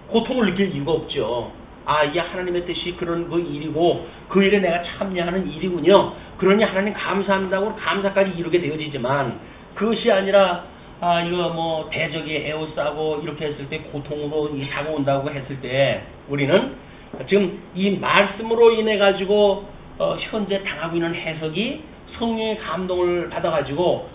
고통을 느낄 이유가 없죠. 아, 이게 하나님의 뜻이 그런 그 일이고 그 일에 내가 참여하는 일이군요. 그러니 하나님 감사한다고 감사까지 이루게 되어지지만 그것이 아니라 이거 대적에 에워싸고 이렇게 했을 때 고통으로 다가온다고 했을 때 우리는 지금 이 말씀으로 인해 가지고 현재 당하고 있는 해석이 성령의 감동을 받아 가지고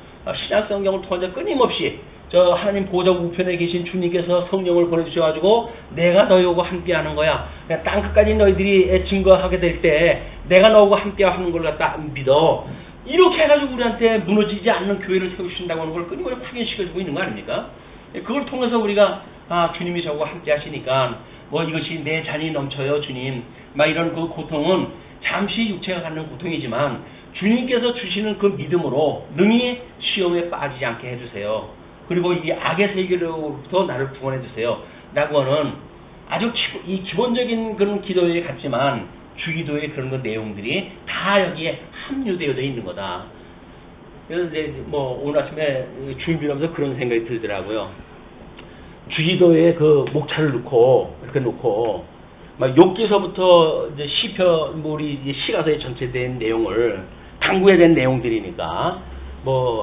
신약 성경을 통해서 끊임없이 저 하나님 보좌 우편에 계신 주님께서 성령을 보내주셔가지고 내가 너희하고 함께하는 거야. 땅 끝까지 너희들이 증거하게 될 때 내가 너하고 함께하는 걸 갖다 믿어. 이렇게 해가지고 우리한테 무너지지 않는 교회를 세우신다고 하는 걸 끊임없이 확인시켜주고 있는 거 아닙니까? 그걸 통해서 우리가 주님이 저하고 함께 하시니까 이것이 내 잔이 넘쳐요 주님. 이런 그 고통은 잠시 육체가 갖는 고통이지만 주님께서 주시는 그 믿음으로 능히 시험에 빠지지 않게 해주세요. 그리고 이 악의 세계로부터 나를 구원해 주세요. 라고 하는 아주 기본적인 그런 기도에 같지만 주기도의 그런 그 내용들이 다 여기에 함유되어 있는 거다. 그래서 이제 오늘 아침에 준비하면서 그런 생각이 들더라고요. 주기도에 그 목차를 이렇게 놓고 욥기서부터 이제 시편 우리 시가서의 전체된 내용을 강구해야 된 내용들이니까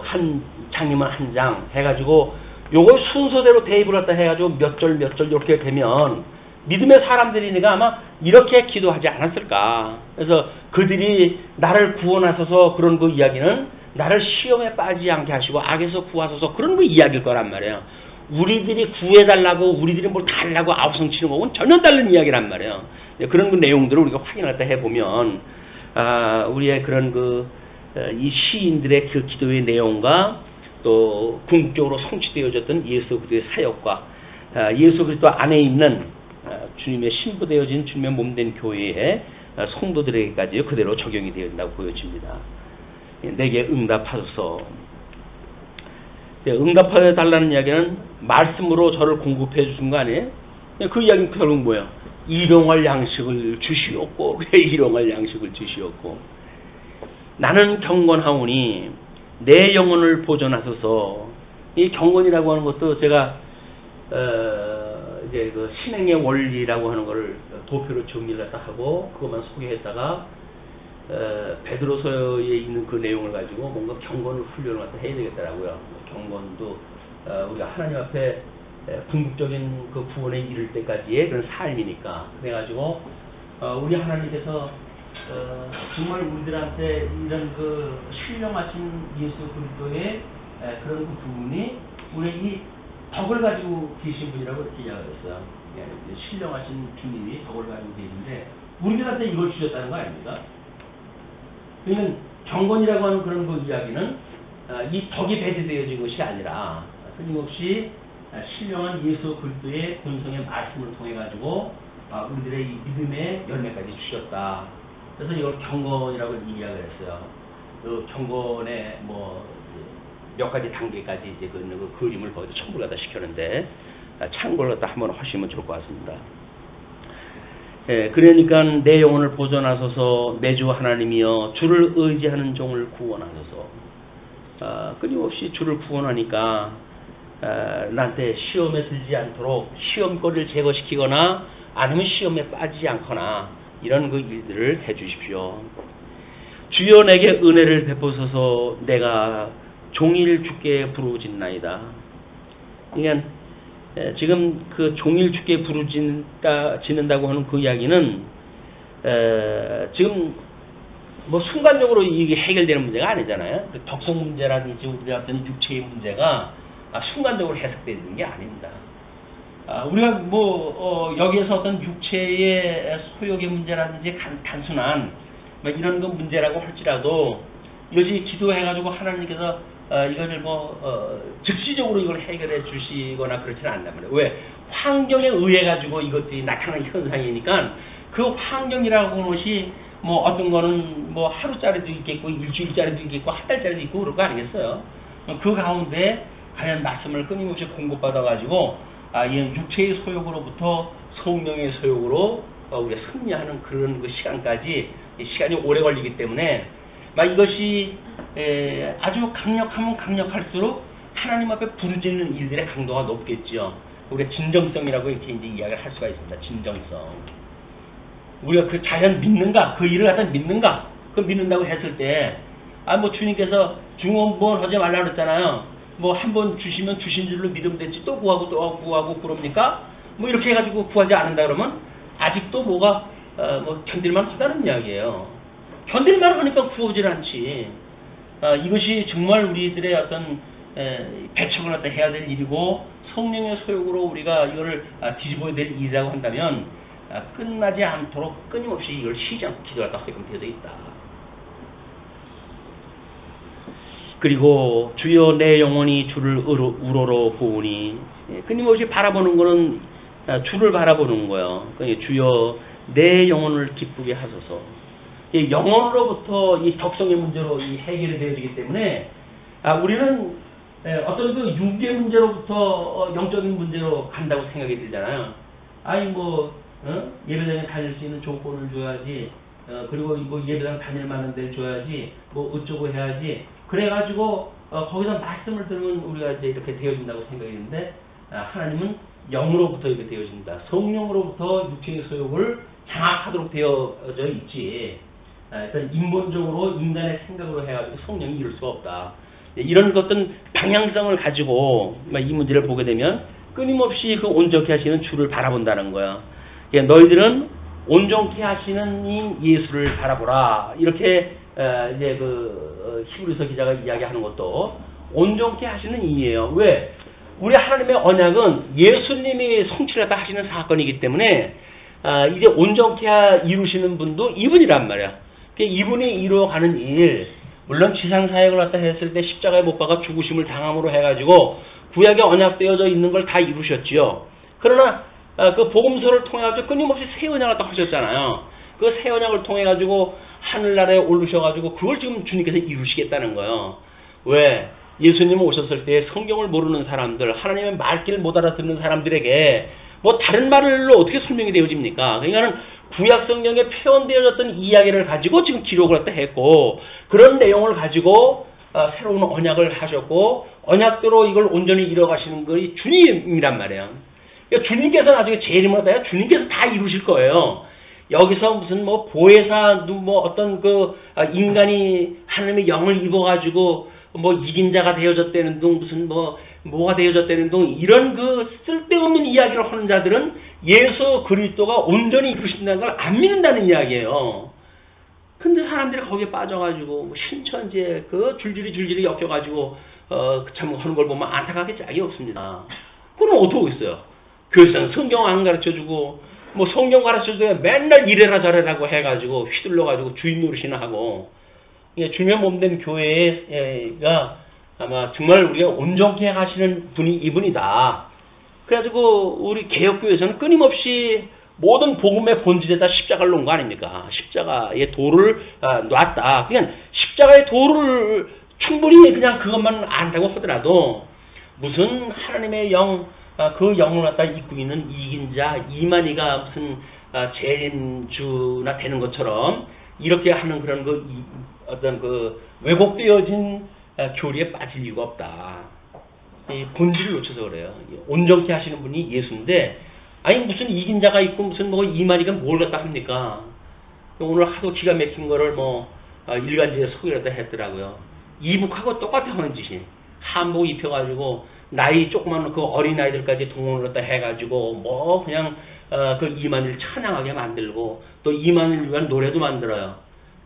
한 장이면 한 장 해가지고 요걸 순서대로 대입을 갖다 해가지고 몇 절 이렇게 되면 믿음의 사람들이니까 아마 이렇게 기도하지 않았을까. 그래서 그들이 나를 구원하셔서 그런 그 이야기는 나를 시험에 빠지지 않게 하시고 악에서 구하소서 그런 그 이야기일 거란 말이에요. 우리들이 구해달라고 우리들이 뭘 달라고 아우성치는 거는 전혀 다른 이야기란 말이에요. 그런 그 내용들을 우리가 확인을 해보면 우리의 그런 이 시인들의 그 기도의 내용과 또 궁극적으로 성취되어졌던 예수 그리스도의 사역과 예수 그리스도 안에 있는 주님의 신부되어진 주님의 몸된 교회의 성도들에게까지 그대로 적용이 되어 있다고 보여집니다. 내게 응답하소서. 응답해 달라는 이야기는 말씀으로 저를 공급해 주신 거 아니에요? 그 이야기는 결국 뭐예요? 일용할 양식을 주시옵고 일용할 양식을 주시옵고 나는 경건하오니 내 영혼을 보존하소서. 이 경건이라고 하는 것도 제가 이제 그 신행의 원리라고 하는 거를 도표로 정리를 하고 그것만 소개했다가 베드로서에 있는 그 내용을 가지고 뭔가 경건을 훈련을 갖다 해야 되겠더라고요. 경건도 우리가 하나님 앞에 궁극적인 그 구원에 이를 때까지의 그런 삶이니까 그래가지고 우리 하나님께서 정말 우리들한테 이런 그 신령하신 예수 그리스도의 그런 그 부분이 우리 이 덕을 가지고 계신 분이라고 이렇게 이야기했어요. 신령하신 주님이 덕을 가지고 계신데 우리들한테 이걸 주셨다는 거 아닙니까? 그러면 경건이라고 하는 그런 그 이야기는 이 덕이 배제되어진 것이 아니라 끊임없이 신령한 예수 그리스도의 본성의 말씀을 통해 가지고 우리들의 이 믿음의 열매까지 주셨다. 그래서 이걸 경건이라고 이야기를 했어요. 그 경건의 몇 가지 단계까지 이제 그 그림을 거기서 첨부를 갖다 시켰는데 참고를 갖다 한번 하시면 좋을 것 같습니다. 그러니까 내 영혼을 보존하소서 내 주 하나님이여 주를 의지하는 종을 구원하소서. 끊임없이 주를 구원하니까 나한테 시험에 들지 않도록 시험거리를 제거시키거나 아니면 시험에 빠지지 않거나 이런 그 일들을 해 주십시오. 주여 내게 은혜를 베푸소서 내가 종일 주께 부르짖나이다. 그러니까 지금 그 종일 죽게 부르짖는다고 하는 그 이야기는 지금 뭐 순간적으로 이게 해결되는 문제가 아니잖아요. 그 덕성 문제라든지 우리가 어떤 육체의 문제가 순간적으로 해석되는 게 아닙니다. 우리가 뭐 여기에서 어떤 육체의 소욕의 문제라든지 단순한 뭐 이런 거 문제라고 할지라도 이것이 기도해가지고 하나님께서 이거를 즉시적으로 이걸 해결해 주시거나 그렇지는 않단 말이에요. 왜? 환경에 의해 가지고 이것들이 나타나는 현상이니까 그 환경이라고 하는 것이 뭐 어떤 거는 뭐 하루짜리도 있겠고 일주일짜리도 있겠고 한 달짜리도 있고 그럴 거 아니겠어요? 그 가운데 과연 말씀을 끊임없이 공급받아 가지고 이 육체의 소욕으로부터 성령의 소욕으로 우리가 승리하는 그런 그 시간까지 시간이 오래 걸리기 때문에 이것이 아주 강력하면 강력할수록 하나님 앞에 부르짖는 일들의 강도가 높겠죠. 우리가 진정성이라고 이렇게 이제 이야기를 할 수가 있습니다. 진정성. 우리가 그 자연 믿는가? 그 일을 갖다 믿는가? 그 믿는다고 했을 때, 뭐 주님께서 중원번 하지 말라 그랬잖아요. 뭐 한 번 주시면 주신 줄로 믿으면 되지 또 구하고 또 구하고 그럽니까? 뭐 이렇게 해가지고 구하지 않는다 그러면 아직도 뭐가 뭐 견딜만 하다는 이야기예요. 견딜만 하니까 구하질 않지. 이것이 정말 우리들의 어떤 배척을 갖다 해야 될 일이고 성령의 소욕으로 우리가 이거를 뒤집어야 될 일이라고 한다면 끝나지 않도록 끊임없이 이걸 쉬지 않고 기도할 수 있게끔 되어 있다. 그리고 주여 내 영혼이 주를 우러러 보오니 끊임없이 바라보는 거는 주를 바라보는 거예요. 주여 내 영혼을 기쁘게 하소서. 이 영혼으로부터 이 덕성의 문제로 이 해결이 되어지기 때문에 우리는 어떤 그 육의 문제로부터 영적인 문제로 간다고 생각이 들잖아요. 예배당에 다닐 수 있는 조건을 줘야지. 그리고 뭐 예배당 다닐 만한 데를 줘야지. 뭐 어쩌고 해야지. 그래가지고 거기서 말씀을 들으면 우리가 이제 이렇게 되어진다고 생각했는데 하나님은 영으로부터 이렇게 되어진다. 성령으로부터 육체의 소욕을 장악하도록 되어져 있지. 일단 인본적으로 인간의 생각으로 해가지고 성령이 이룰 수가 없다. 이런 어떤 방향성을 가지고 이 문제를 보게 되면 끊임없이 그 온전케 하시는 주를 바라본다는 거야. 너희들은 온전케 하시는 이 예수를 바라보라. 이렇게 이제 그 히브리서 기자가 이야기하는 것도 온전케 하시는 이예요. 왜? 우리 하나님의 언약은 예수님이 성취했다 하시는 사건이기 때문에 이제 온전케 이루시는 분도 이분이란 말이야. 이분이 이루어가는 일, 물론 지상 사역을 갖다 했을 때 십자가에 못 박아 죽으심을 당함으로 해가지고 구약에 언약되어져 있는 걸 다 이루셨지요. 그러나 그 복음서를 통해 가지고 끊임없이 새 언약을 딱 하셨잖아요. 그 새 언약을 통해 가지고 하늘나라에 오르셔가지고 그걸 지금 주님께서 이루시겠다는 거예요. 왜? 예수님 오셨을 때 성경을 모르는 사람들, 하나님의 말귀를 못 알아듣는 사람들에게 뭐 다른 말로 어떻게 설명이 되어집니까? 그러니까는 구약 성경에 표현되어졌던 이야기를 가지고 지금 기록을 갖다 했고 그런 내용을 가지고 새로운 언약을 하셨고 언약대로 이걸 온전히 이뤄가시는 것이 주님이란 말이에요. 그러니까 주님께서 나중에 재림을 받아야 주님께서 다 이루실 거예요. 여기서 무슨 뭐 보혜사 뭐 어떤 그 인간이 하나님의 영을 입어가지고 뭐 이긴 자가 되어졌다는 둥 무슨 뭐가 되어졌다는 둥 이런 그 쓸데없는 이야기를 하는 자들은 예수 그리스도가 온전히 이루신다는 걸 안 믿는다는 이야기예요. 근데 사람들이 거기에 빠져가지고 신천지에 그 줄줄이 엮여가지고 참 하는 걸 보면 안타깝게 짝이 없습니다. 그럼 어떻게 하겠어요? 교회에서는 성경 안 가르쳐주고 뭐 성경 가르쳐주고 맨날 이래라 저래라고 해가지고 휘둘러가지고 주인 노릇이나 하고 주님의 몸된 교회가 아마 정말 우리가 온전케 하시는 분이 이분이다. 그래가지고 우리 개혁교회에서는 끊임없이 모든 복음의 본질에다 십자가를 놓은 거 아닙니까? 십자가의 도를 놨다. 그냥 십자가의 도를 충분히 그냥 그것만 안다고 하더라도 무슨 하나님의 영, 그 영을 갖다 입고 있는 이긴 자, 이만희가 무슨 재림주나 되는 것처럼 이렇게 하는 그런 어떤 그 왜곡되어진 교리에 빠질 이유가 없다. 이 본질을 놓쳐서 그래요. 온전케 하시는 분이 예수인데, 아니 무슨 이긴 자가 있고 무슨 뭐 이만희가 뭘 갖다 합니까? 오늘 하도 기가 막힌 거를 일간지에 소개를 했더라고요. 이북하고 똑같아 하는 짓이 한복 입혀가지고 나이 조그만 그 어린 아이들까지 동원을 갖다 해가지고 뭐 그냥 그 이만희를 찬양하게 만들고 또 이만희를 위한 노래도 만들어요.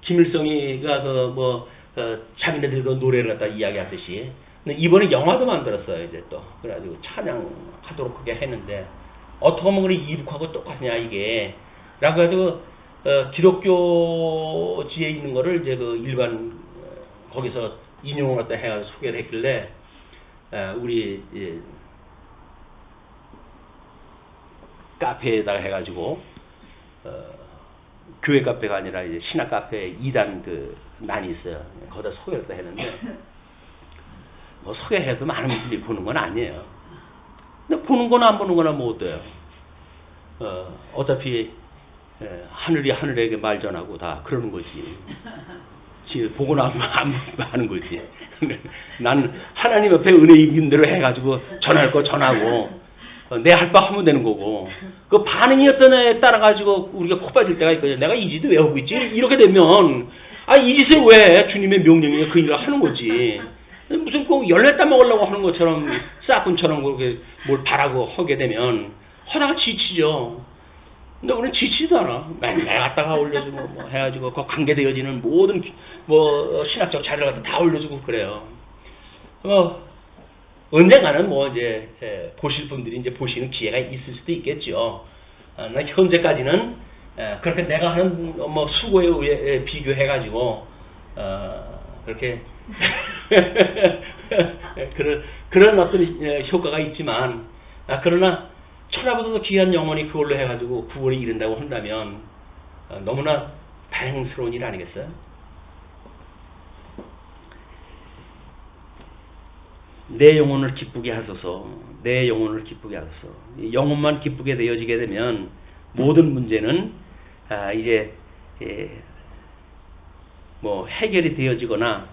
김일성이가 자기네들 그 노래를 갖다 이야기하듯이. 근데 이번에 영화도 만들었어요. 이제 또 그래가지고 찬양하도록 그렇게 했는데 어떻게 보면 그래 이북하고 똑같냐 이게 라고 해도 기독교지에 있는 거를 이제 그 일반 거기서 인용을 갖다 해가지고 소개를 했길래 우리 카페에다가 해가지고 교회 카페가 아니라 이제 신학 카페 2단 그 난이 있어요. 거기다 소개를 했는데 뭐 소개해도 많은 분들이 보는 건 아니에요. 근데 보는 거나 안 보는 거나 뭐 어때요? 어차피 하늘이 하늘에게 말 전하고 다 그러는 거지. 보고 나면 안 하는 거지. 나는 하나님 옆에 은혜 있는 대로 해가지고 전할 거 전하고 내 할 바 하면 되는 거고 그 반응이 어떤 애에 따라 가지고 우리가 코 빠질 때가 있거든. 내가 이 짓을 왜 하고 있지? 이렇게 되면 이 짓을 왜 주님의 명령이냐 그 일을 하는 거지. 무슨 꼭 열매 따먹으려고 하는 것처럼 싹군처럼 그렇게 뭘 바라고 하게 되면 하다가 지치죠. 근데 우리는 지치지도 않아. 맨날 갖다가 올려주고 뭐 해가지고 그 관계되어지는 모든 신학적 자료를 갖다 다 올려주고 그래요. 언젠가는 뭐 이제 보실 분들이 이제 보시는 기회가 있을 수도 있겠죠. 현재까지는 그렇게 내가 하는 뭐 수고에 의해 비교해가지고 그렇게 그런 어떤 효과가 있지만 그러나 천하보다도 귀한 영혼이 그걸로 해가지고 구원에 이른다고 한다면 너무나 다행스러운 일 아니겠어요? 내 영혼을 기쁘게 하소서. 내 영혼을 기쁘게 하소서. 영혼만 기쁘게 되어지게 되면 모든 문제는 이제 뭐 해결이 되어지거나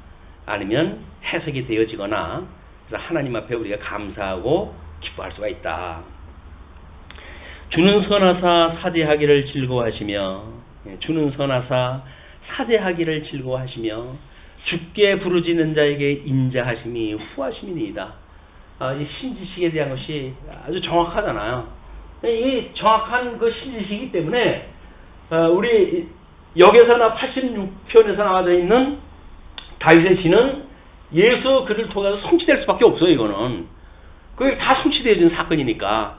아니면 해석이 되어지거나 그래서 하나님 앞에 우리가 감사하고 기뻐할 수가 있다. 주는 선하사 사죄하기를 즐거워하시며 주는 선하사 사죄하기를 즐거워하시며 주께 부르짖는 자에게 인자하심이 후하심이니이다. 이 신지식에 대한 것이 아주 정확하잖아요. 이 정확한 그 신지식이기 때문에 우리 역에서나 86편에서 나와져 있는 다윗의 시는 예수 그를 통해서 성취될 수밖에 없어요. 이거는 그게 다 성취되어진 사건이니까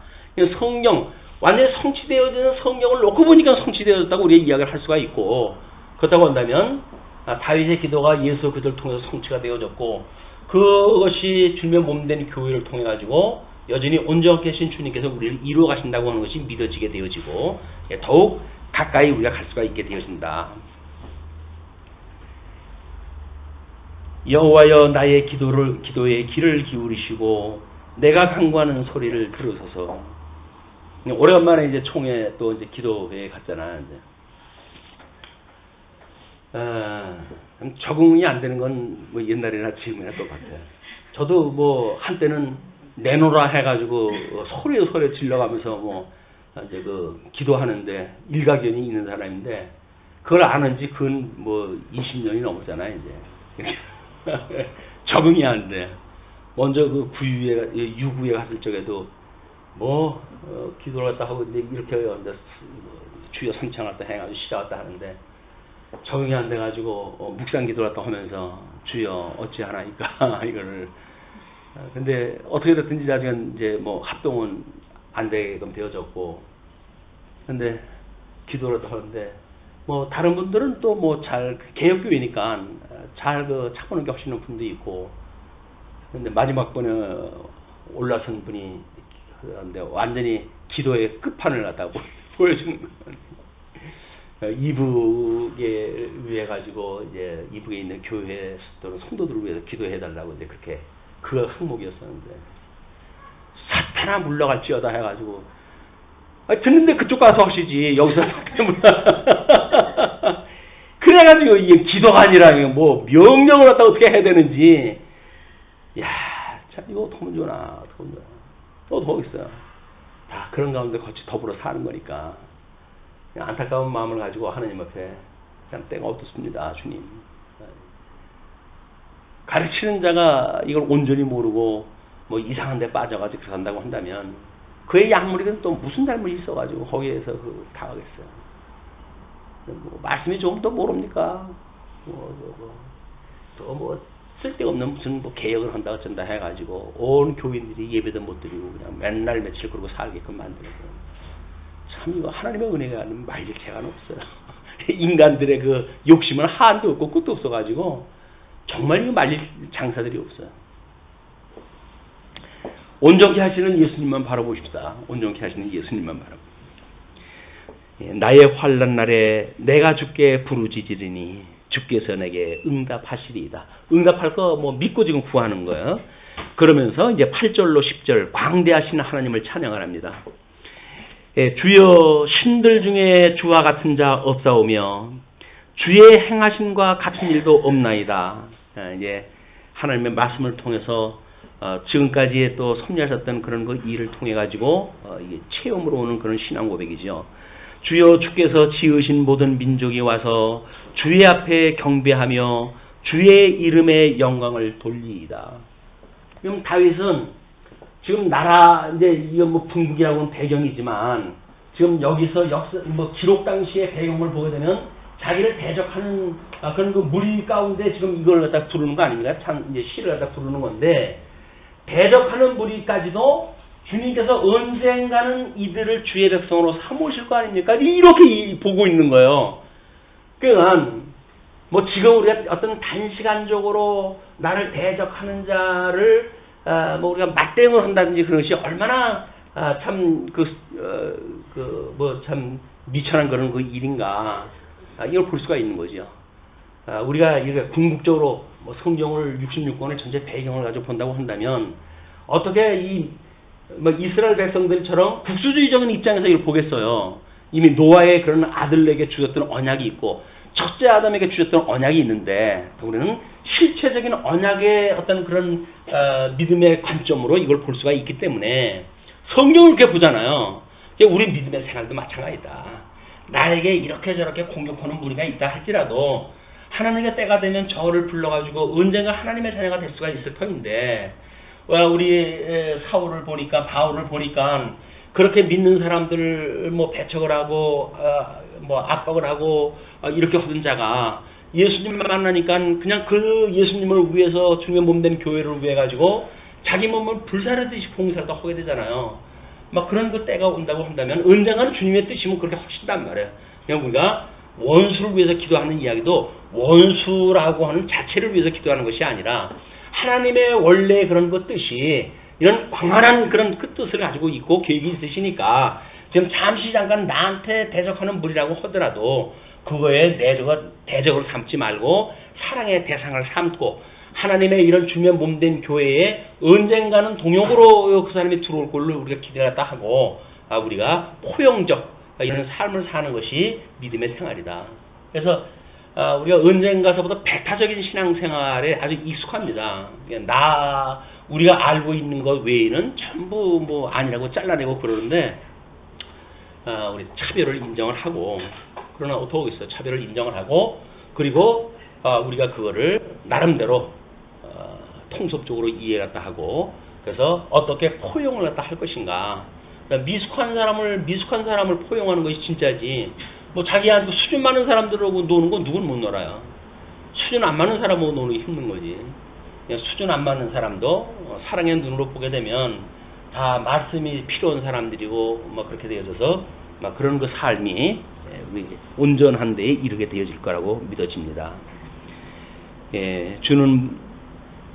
성경 완전히 성취되어지는 성경을 놓고 보니까 성취되어졌다고 우리가 이야기를 할 수가 있고 그렇다고 한다면 다윗의 기도가 예수 그들을 통해서 성취가 되어졌고 그것이 주님의 몸된 교회를 통해 가지고 여전히 온전케 하신 주님께서 우리를 이루어 가신다고 하는 것이 믿어지게 되어지고 더욱 가까이 우리가 갈 수가 있게 되어진다. 여호와여 나의 기도에 귀를 기울이시고 내가 간구하는 소리를 들으소서. 오래간만에 이제 총회 또 이제 기도회에 갔잖아. 이제. 적응이 안 되는 건 뭐 옛날이나 지금이나 똑같아요. 저도 뭐 한때는 내놓으라 해가지고 소리 질러가면서 뭐 이제 그 기도하는데 일가견이 있는 사람인데 그걸 아는 지 근 뭐 20년이 넘었잖아요. 이제 적응이 안 돼. 먼저 그 유구에 갔을 적에도 뭐 기도를 갖다 하고 이제 이렇게 주여 선창 갖다 해가지고 시작 갖다 하는데 적응이 안 돼가지고 묵상 기도를 갖다 하면서 주여 어찌하나이까 이거를 근데 어떻게 됐든지 나중에 이제 뭐 합동은 안 되게끔 되어졌고 근데 기도를 갖다 하는데 뭐 다른 분들은 또 뭐 잘 개혁교회니까 잘 그 차고는 겹치는 분도 있고 근데 마지막 번에 올라선 분이 그런데 완전히 기도의 끝판을 갖다가 보여주는 거예요. 이북에 위해 가지고 이제 이북에 있는 교회 또는 성도들을 위해서 기도해 달라고 이제 그렇게 그 항목이었었는데 사탄아 물러갈지어다 해가지고 듣는데 그쪽 가서 하시지 여기서 그래가지고 이게 기도가 아니라 뭐 명령을 갖다 어떻게 해야 되는지 야 참 이거 어떻게 하면 좋나 또 더 있어요. 다 그런 가운데 같이 더불어 사는 거니까 안타까운 마음을 가지고 하나님 앞에 참 때가 어떻습니다 주님. 가르치는 자가 이걸 온전히 모르고 뭐 이상한 데 빠져가지고 그렇게 한다고 한다면 그의 약물이든 또 무슨 잘못이 있어가지고 거기에서 그 당하겠어요. 뭐 말씀이 조금 더 모릅니까? 또 뭐 쓸데없는 무슨 뭐 개혁을 한다 어쩐다 해가지고 온 교인들이 예배도 못 드리고 그냥 맨날 며칠 그러고 살게끔 만들고 참 이거 하나님의 은혜가 아니면 말릴 개가 없어요. 인간들의 그 욕심은 한도 없고 끝도 없어가지고 정말 이거 말릴 장사들이 없어요. 온전케 하시는 예수님만 바라보십시다. 온전케 하시는 예수님만 바라보십시다. 나의 환난 날에 내가 주께 부르짖으리니 주께서 내게 응답하시리이다. 응답할 거 뭐 믿고 지금 구하는 거예요. 그러면서 이제 8절로 10절 광대하신 하나님을 찬양을 합니다. 주여 신들 중에 주와 같은 자 없사오며 주의 행하심과 같은 일도 없나이다. 이제 하나님의 말씀을 통해서 지금까지 또 섭리하셨던 그런 그 일을 통해 가지고 이게 체험으로 오는 그런 신앙 고백이죠. 주여 주께서 지으신 모든 민족이 와서 주의 앞에 경배하며 주의 이름의 영광을 돌리이다. 그럼 다윗은 지금 나라 이제 이거 뭐 분국이라고는 배경이지만 지금 여기서 역사 뭐 기록 당시의 배경을 보게 되면 자기를 대적하는 그런 그 무리 가운데 지금 이걸 갖다 부르는 거 아닙니까? 참 이제 시를 갖다 부르는 건데 대적하는 무리까지도 주님께서 언젠가는 이들을 주의 백성으로 삼으실 거 아닙니까? 이렇게 보고 있는 거예요. 그러니까 뭐 지금 우리가 어떤 단시간적으로 나를 대적하는 자를 뭐 우리가 맞대응을 한다든지 그런 것이 얼마나 참 뭐 참 미천한 그런 그 일인가 이걸 볼 수가 있는 거죠. 우리가 이렇게 궁극적으로 뭐 성경을 66권의 전체 배경을 가지고 본다고 한다면 어떻게 뭐 이스라엘 백성들처럼 국수주의적인 입장에서 이걸 보겠어요. 이미 노아의 그런 아들에게 주셨던 언약이 있고 첫째 아담에게 주셨던 언약이 있는데 우리는 실체적인 언약의 어떤 그런 믿음의 관점으로 이걸 볼 수가 있기 때문에 성경을 이렇게 보잖아요. 우리 믿음의 생활도 마찬가지다. 나에게 이렇게 저렇게 공격하는 무리가 있다 할지라도 하나님의 때가 되면 저를 불러가지고 언젠가 하나님의 자녀가 될 수가 있을 터인데 우리 사울을 보니까 바울을 보니까 그렇게 믿는 사람들 뭐 배척을 하고 뭐 압박을 하고 이렇게 하던 자가 예수님을 만나니까 그냥 그 예수님을 위해서 주님의 몸된 교회를 위해 가지고 자기 몸을 불사르듯이 봉사도 하게 되잖아요. 막 그런 그 때가 온다고 한다면 언젠가는 주님의 뜻이면 그렇게 하신단 말이에요. 그냥 우리가 원수를 위해서 기도하는 이야기도 원수라고 하는 자체를 위해서 기도하는 것이 아니라 하나님의 원래 그런 그 뜻이 이런 광활한 그런 그 뜻을 가지고 있고 계획이 있으시니까 지금 잠시 잠깐 나한테 대적하는 무리라고 하더라도 그거에 대적을 삼지 말고 사랑의 대상을 삼고 하나님의 이런 주님의 몸된 교회에 언젠가는 동역으로 그 사람이 들어올 걸로 우리가 기대했다 하고 우리가 포용적 이런 삶을 사는 것이 믿음의 생활이다. 그래서 우리가 언젠가서부터 배타적인 신앙생활에 아주 익숙합니다. 우리가 알고 있는 것 외에는 전부 뭐 아니라고 잘라내고 그러는데 우리 차별을 인정을 하고 그러나 어떻게 하겠어요? 차별을 인정을 하고 그리고 우리가 그거를 나름대로 통섭적으로 이해를 하고 그래서 어떻게 포용을 갖다 할 것인가. 미숙한 사람을 포용하는 것이 진짜지. 뭐 자기한테 수준 많은 사람들하고 노는 건 누군 못 놀아요. 수준 안 맞는 사람하고 노는 게 힘든 거지. 그냥 수준 안 맞는 사람도 사랑의 눈으로 보게 되면 다 말씀이 필요한 사람들이고 뭐 그렇게 되어져서 막 그런 그 삶이 온전한 데에 이르게 되어질 거라고 믿어집니다.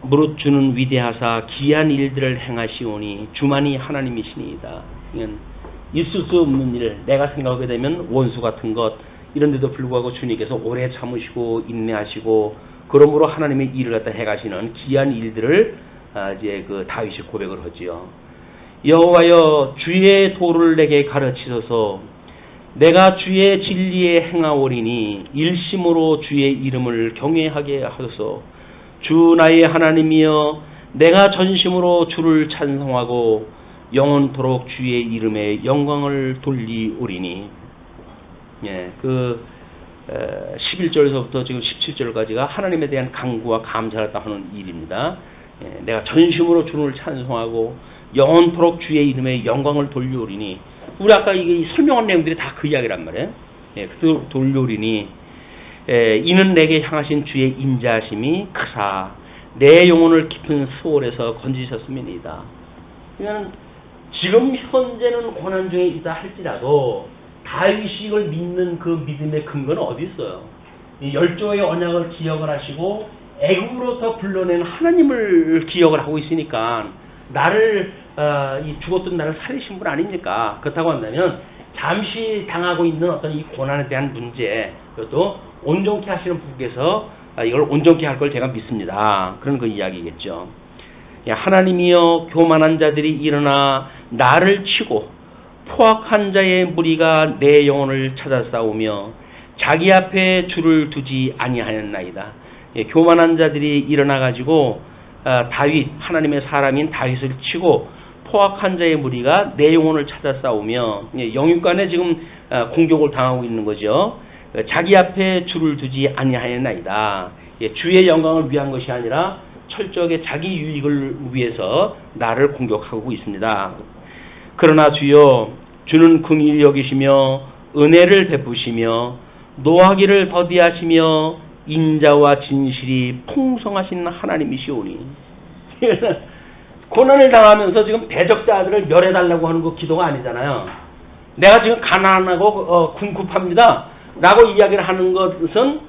무릇 주는 위대하사 기이한 일들을 행하시오니 주만이 하나님이시니이다. 이건 있을 수 없는 일, 내가 생각하게 되면 원수 같은 것 이런 데도 불구하고 주님께서 오래 참으시고 인내하시고 그러므로 하나님의 일을 갖다 해가시는 기이한 일들을 이제 그 다윗이 고백을 하지요. 여호와여 주의 도를 내게 가르치소서. 내가 주의 진리에 행하오리니 일심으로 주의 이름을 경외하게 하소서. 주 나의 하나님이여 내가 전심으로 주를 찬송하고 영원토록 주의 이름에 영광을 돌리오리니. 11절에서부터 지금 17절까지가 하나님에 대한 간구와 감사를 하는 일입니다. 내가 전심으로 주를 찬송하고 영원토록 주의 이름에 영광을 돌려오리니. 우리 아까 이게 설명한 내용들이 다 그 이야기란 말이에요. 그 돌려오리니 이는 내게 향하신 주의 인자하심이 크사 내 영혼을 깊은 수월에서 건지셨음이니이다. 그러면 지금 현재는 고난 중에 있다 할지라도 다윗이 이걸 믿는 그 믿음의 근거는 어디 있어요? 이 열조의 언약을 기억을 하시고 애굽으로부터 불러낸 하나님을 기억을 하고 있으니까 나를 이 죽었던 나를 살리신 분 아닙니까? 그렇다고 한다면 잠시 당하고 있는 어떤 이 고난에 대한 문제, 그것도 온전케 하시는 분께서 이걸 온전케 할 걸 제가 믿습니다. 그런 그 이야기겠죠. 하나님이여 교만한 자들이 일어나 나를 치고 포악한 자의 무리가 내 영혼을 찾아 싸우며 자기 앞에 줄을 두지 아니하였나이다. 교만한 자들이 일어나 가지고 다윗 하나님의 사람인 다윗을 치고 포악한 자의 무리가 내 영혼을 찾아 싸우며 영육간에 지금 공격을 당하고 있는 거죠. 자기 앞에 줄을 두지 아니하였나이다. 주의 영광을 위한 것이 아니라 철저하게 자기 유익을 위해서 나를 공격하고 있습니다. 그러나 주여 주는 긍휼히 여기시며 은혜를 베푸시며 노하기를 더디하시며 인자와 진실이 풍성하신 하나님이시오니. 고난을 당하면서 지금 대적자들을 멸해달라고 하는 그 기도가 아니잖아요. 내가 지금 가난하고 궁급합니다 라고 이야기를 하는 것은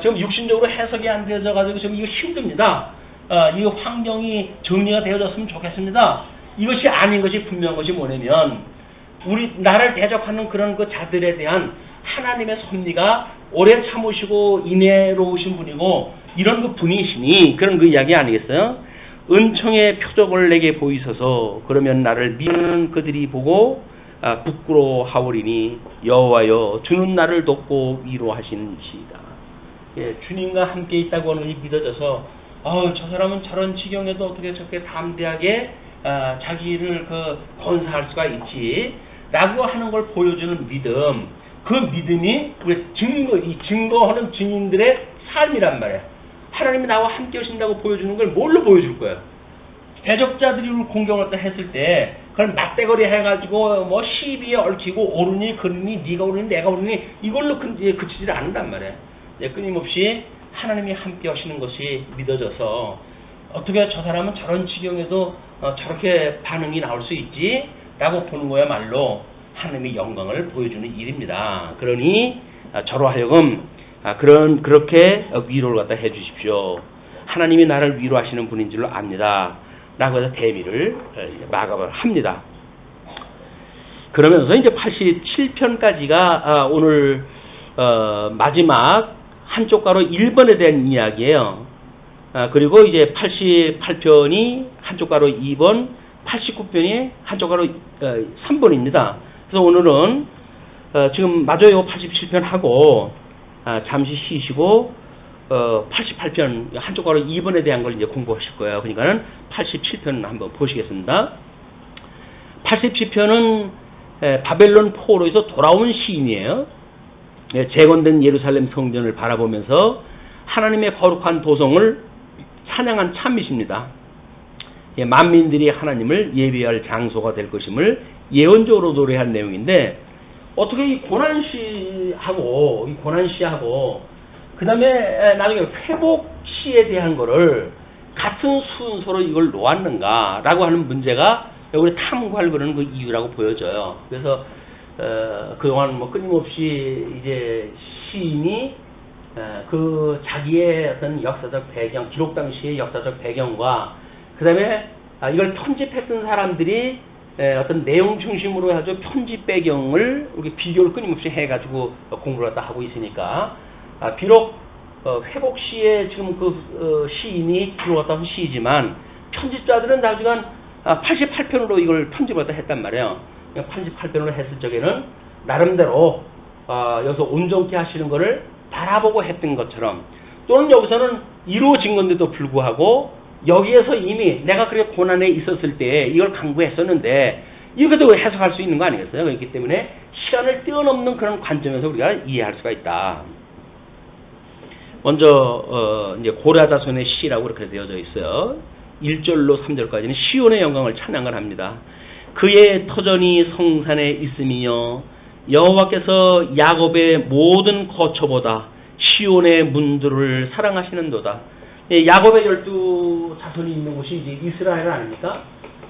지금 육신적으로 해석이 안 되어져 가지고 지금 이거 힘듭니다. 이 환경이 정리가 되어졌으면 좋겠습니다. 이것이 아닌 것이 분명한 것이 뭐냐면 우리 나를 대적하는 그런 그 자들에 대한 하나님의 섭리가 오래 참으시고 인애로우신 분이고 이런 그 분이시니 그런 그 이야기 아니겠어요? 은총의 표적을 내게 보이소서. 그러면 나를 믿는 그들이 보고 부끄러워하오리니 여호와여 주는 나를 돕고 위로하신지이다. 주님과 함께 있다고 하는 것이 믿어져서 저 사람은 저런 지경에도 어떻게 저렇게 담대하게 자기를 건사할 수가 있지 라고 하는 걸 보여주는 믿음, 그 믿음이 우리 증거하는 증인들의 삶이란 말이에요. 하나님이 나와 함께 하신다고 보여주는 걸 뭘로 보여줄 거예요? 대적자들이 공격을 했을 때 그걸 맞대거리 해가지고 뭐 시비에 얽히고 오르니 그르니 네가 오르니 내가 오르니 이걸로 그치질 않는단 말이에요. 끊임없이 하나님이 함께 하시는 것이 믿어져서 어떻게 저 사람은 저런 지경에도 저렇게 반응이 나올 수 있지? 라고 보는 거야말로 하나님의 영광을 보여주는 일입니다. 그러니 저로 하여금 그렇게 위로를 갖다 해 주십시오. 하나님이 나를 위로하시는 분인 줄로 압니다. 라고 해서 대미를 마감을 합니다. 그러면서 이제 87편까지가 오늘 마지막 한쪽 가로 1번에 대한 이야기예요. 그리고 이제 88편이 한쪽 가로 2번, 89편이 한쪽 가로 3번입니다. 그래서 오늘은 지금 마저 요 87편 하고 잠시 쉬시고 88편 한쪽 가로 2번에 대한 걸 이제 공부하실 거예요. 그러니까는 87편 한번 보시겠습니다. 87편은 바벨론 포로에서 돌아온 시인이에요. 재건된 예루살렘 성전을 바라보면서 하나님의 거룩한 도성을 찬양한 참이십니다. 만민들이 하나님을 예배할 장소가 될 것임을 예언적으로 노래한 내용인데 어떻게 이 고난시하고 그 다음에 나중에 회복시에 대한 거를 같은 순서로 이걸 놓았는가라고 하는 문제가 우리 탐구할 그런 그 이유라고 보여져요. 그래서 그동안 뭐 끊임없이 이제 시인이 그 자기의 어떤 역사적 배경, 기록 당시의 역사적 배경과 그 다음에 이걸 편집했던 사람들이 어떤 내용 중심으로 해서 편집 배경을 우리 비교를 끊임없이 해가지고 공부를 갖다 하고 있으니까 비록 회복 시에 지금 그 시인이 기록을 갖다 한 시이지만 편집자들은 나중에 88편으로 이걸 편집을 갖다 했단 말이에요. 88편으로 했을 적에는 나름대로 여기서 온전케 하시는 거를 바라보고 했던 것처럼 또는 여기서는 이루어진 건데도 불구하고 여기에서 이미 내가 그렇게 고난에 있었을 때 이걸 강구했었는데 이것도 해석할 수 있는 거 아니겠어요? 그렇기 때문에 시간을 뛰어넘는 그런 관점에서 우리가 이해할 수가 있다. 먼저 이제 고라자손의 시라고 그렇게 되어져 있어요. 1절로 3절까지는 시온의 영광을 찬양을 합니다. 그의 터전이 성산에 있으며 여호와께서 야곱의 모든 거처보다 시온의 문들을 사랑하시는도다. 야곱의 12자손이 있는 곳이 이제 이스라엘 아닙니까?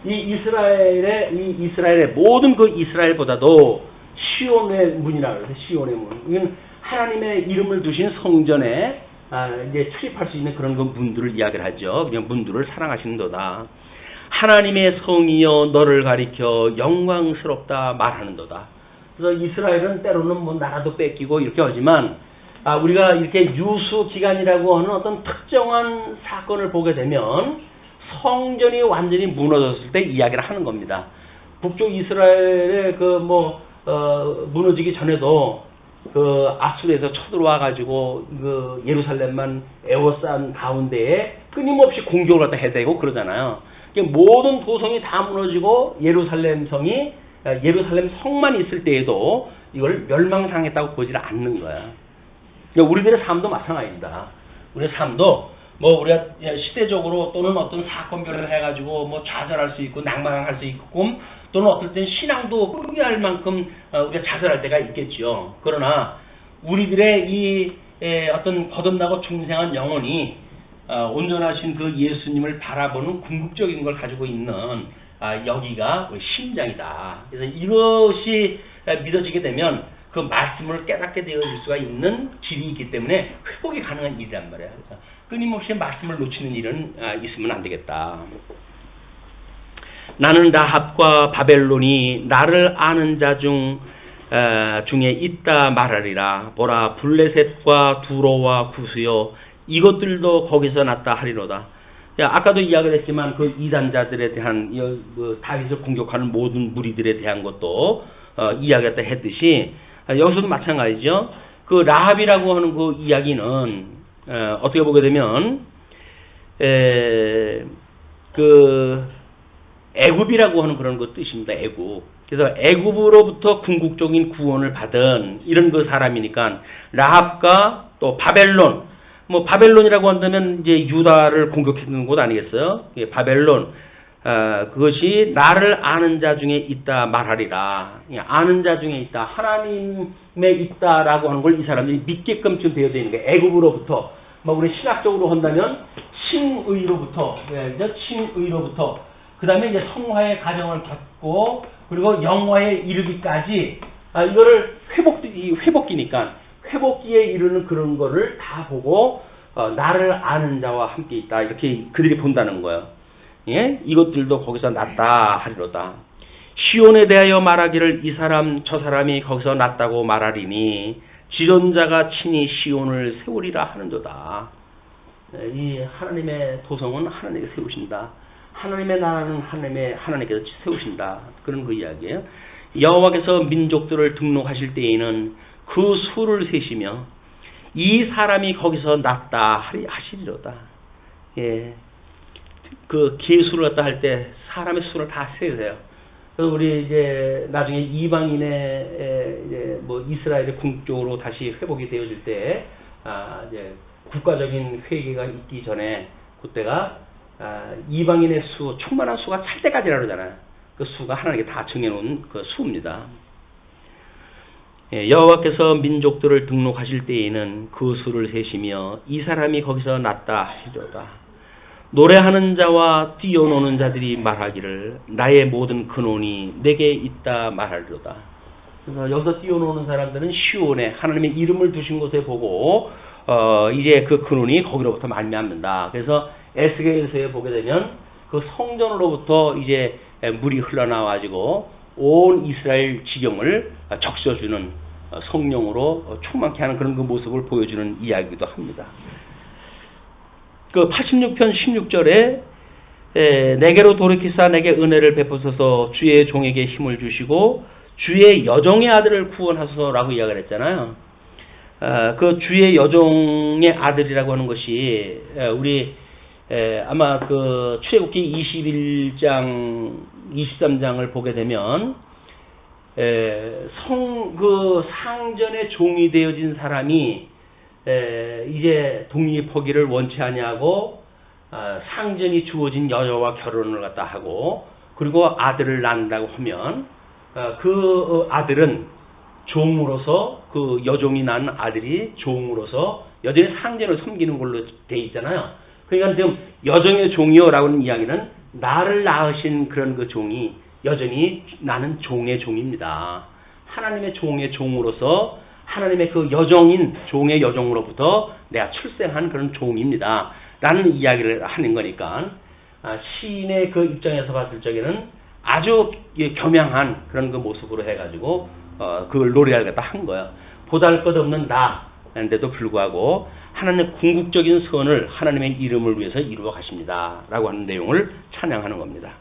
이 이스라엘의 모든 그 이스라엘보다도 시온의 문이라고 해서 시온의 문. 이건 하나님의 이름을 두신 성전에 이제 출입할 수 있는 그런 그 문들을 이야기를 하죠. 그냥 문들을 사랑하시는도다. 하나님의 성이여 너를 가리켜 영광스럽다 말하는도다. 그래서 이스라엘은 때로는 뭐 나라도 뺏기고 이렇게 하지만 우리가 이렇게 유수 기간이라고 하는 어떤 특정한 사건을 보게 되면 성전이 완전히 무너졌을 때 이야기를 하는 겁니다. 북쪽 이스라엘의 무너지기 전에도 아수르에서 쳐들어와 가지고 예루살렘만 에워싼 가운데에 끊임없이 공격을 갖다 해대고 그러잖아요. 모든 도성이 다 무너지고 예루살렘 성만 있을 때에도 이걸 멸망당했다고 보지 않는 거야. 우리들의 삶도 마찬가지입니다. 우리의 삶도 우리가 시대적으로 또는 어떤 사건별로 해가지고 좌절할 수 있고 낭만할 수 있고 또는 어떨 땐 신앙도 포기할 만큼 우리가 좌절할 때가 있겠죠. 그러나 우리들의 이 어떤 거듭나고 중생한 영혼이 온전하신 그 예수님을 바라보는 궁극적인 걸 가지고 있는 여기가 우리 심장이다. 그래서 이것이 믿어지게 되면 그 말씀을 깨닫게 되어질 수가 있는 길이 있기 때문에 회복이 가능한 일이란 말이에요. 그래서 끊임없이 말씀을 놓치는 일은 있으면 안 되겠다. 나는 라합과 바벨론이 나를 아는 자 중에 있다 말하리라. 보라 블레셋과 두로와 구스여 이것들도 거기서 났다 하리로다. 아까도 이야기를 했지만 그 이단자들에 대한 다윗을 공격하는 모든 무리들에 대한 것도 이야기했다 했듯이 여기서도 마찬가지죠. 그 라합이라고 하는 그 이야기는 어떻게 보게 되면 애굽이라고 하는 그런 그 뜻입니다. 애굽. 그래서 애굽으로부터 궁극적인 구원을 받은 이런 그 사람이니까 라합과 또 바벨론. 바벨론이라고 한다면 이제 유다를 공격했는 곳 아니겠어요? 바벨론. 그것이 나를 아는 자 중에 있다 말하리라. 아는 자 중에 있다. 하나님에 있다라고 하는 걸 이 사람들이 믿게끔 지금 되어져 있는 거예요. 애굽으로부터. 우리 신학적으로 한다면 칭의로부터. 그 다음에 이제 성화의 과정을 겪고 그리고 영화에 이르기까지 이거를 회복기니까 회복기에 이르는 그런 거를 다 보고 나를 아는 자와 함께 있다. 이렇게 그들이 본다는 거예요. 예? 이것들도 거기서 났다 하리로다. 시온에 대하여 말하기를 이 사람 저 사람이 거기서 났다고 말하리니 지존자가 친히 시온을 세우리라 하는도다. 이 하나님의 도성은 하나님이 세우신다. 하나님의 나라는 하나님께서 세우신다. 그런 그 이야기예요. 여호와께서 민족들을 등록하실 때에는 그 수를 세시며 이 사람이 거기서 났다 하시리로다. 예. 그 계수를 갖다 할 때 사람의 수를 다 세세요. 그래서 우리 이제 나중에 이방인의 이제 이스라엘의 궁극적으로 다시 회복이 되어질 때 이제 국가적인 회개가 있기 전에 그때가 이방인의 수, 충만한 수가 찰 때까지라 그러잖아요. 그 수가 하나님께 다 정해놓은 그 수입니다. 여호와께서 민족들을 등록하실 때에는 그 수를 세시며 이 사람이 거기서 났다 하시리로다. 노래하는 자와 뛰어노는 자들이 말하기를 나의 모든 근원이 내게 있다 말하리로다. 그래서 여기서 뛰어노는 사람들은 시온에 하나님의 이름을 두신 곳에 보고 이제 그 근원이 거기로부터 말미암는다. 그래서 에스겔서에 보게 되면 그 성전으로부터 이제 물이 흘러나와가지고 온 이스라엘 지경을 적셔주는 성령으로 충만케 하는 그런 그 모습을 보여주는 이야기도 합니다. 그 86편 16절에 내게로 돌이키사 내게 은혜를 베푸소서 주의 종에게 힘을 주시고 주의 여종의 아들을 구원하소서라고 이야기를 했잖아요. 그 주의 여종의 아들이라고 하는 것이 우리 아마 그 출애굽기 21장 23장을 보게 되면 그 상전의 종이 되어진 사람이 이제 독립하기를 원치 아니하고 상전이 주어진 여자와 결혼을 갖다 하고 그리고 아들을 낳는다고 하면 그 아들은 종으로서 그 여종이 낳은 아들이 종으로서 여전히 상전을 섬기는 걸로 돼 있잖아요. 그러니까 지금 여종의 종이요라고 하는 이야기는 나를 낳으신 그런 그 종이 여전히 나는 종의 종입니다. 하나님의 종의 종으로서 하나님의 그 여종인 종의 여종으로부터 내가 출생한 그런 종입니다. 라는 이야기를 하는 거니까 시인의 그 입장에서 봤을 적에는 아주 겸양한 그런 그 모습으로 해가지고 그걸 노래를 갖다 한 거예요. 보잘것없는 나인데도 불구하고 하나님의 궁극적인 선을 하나님의 이름을 위해서 이루어 가십니다. 라고 하는 내용을 찬양하는 겁니다.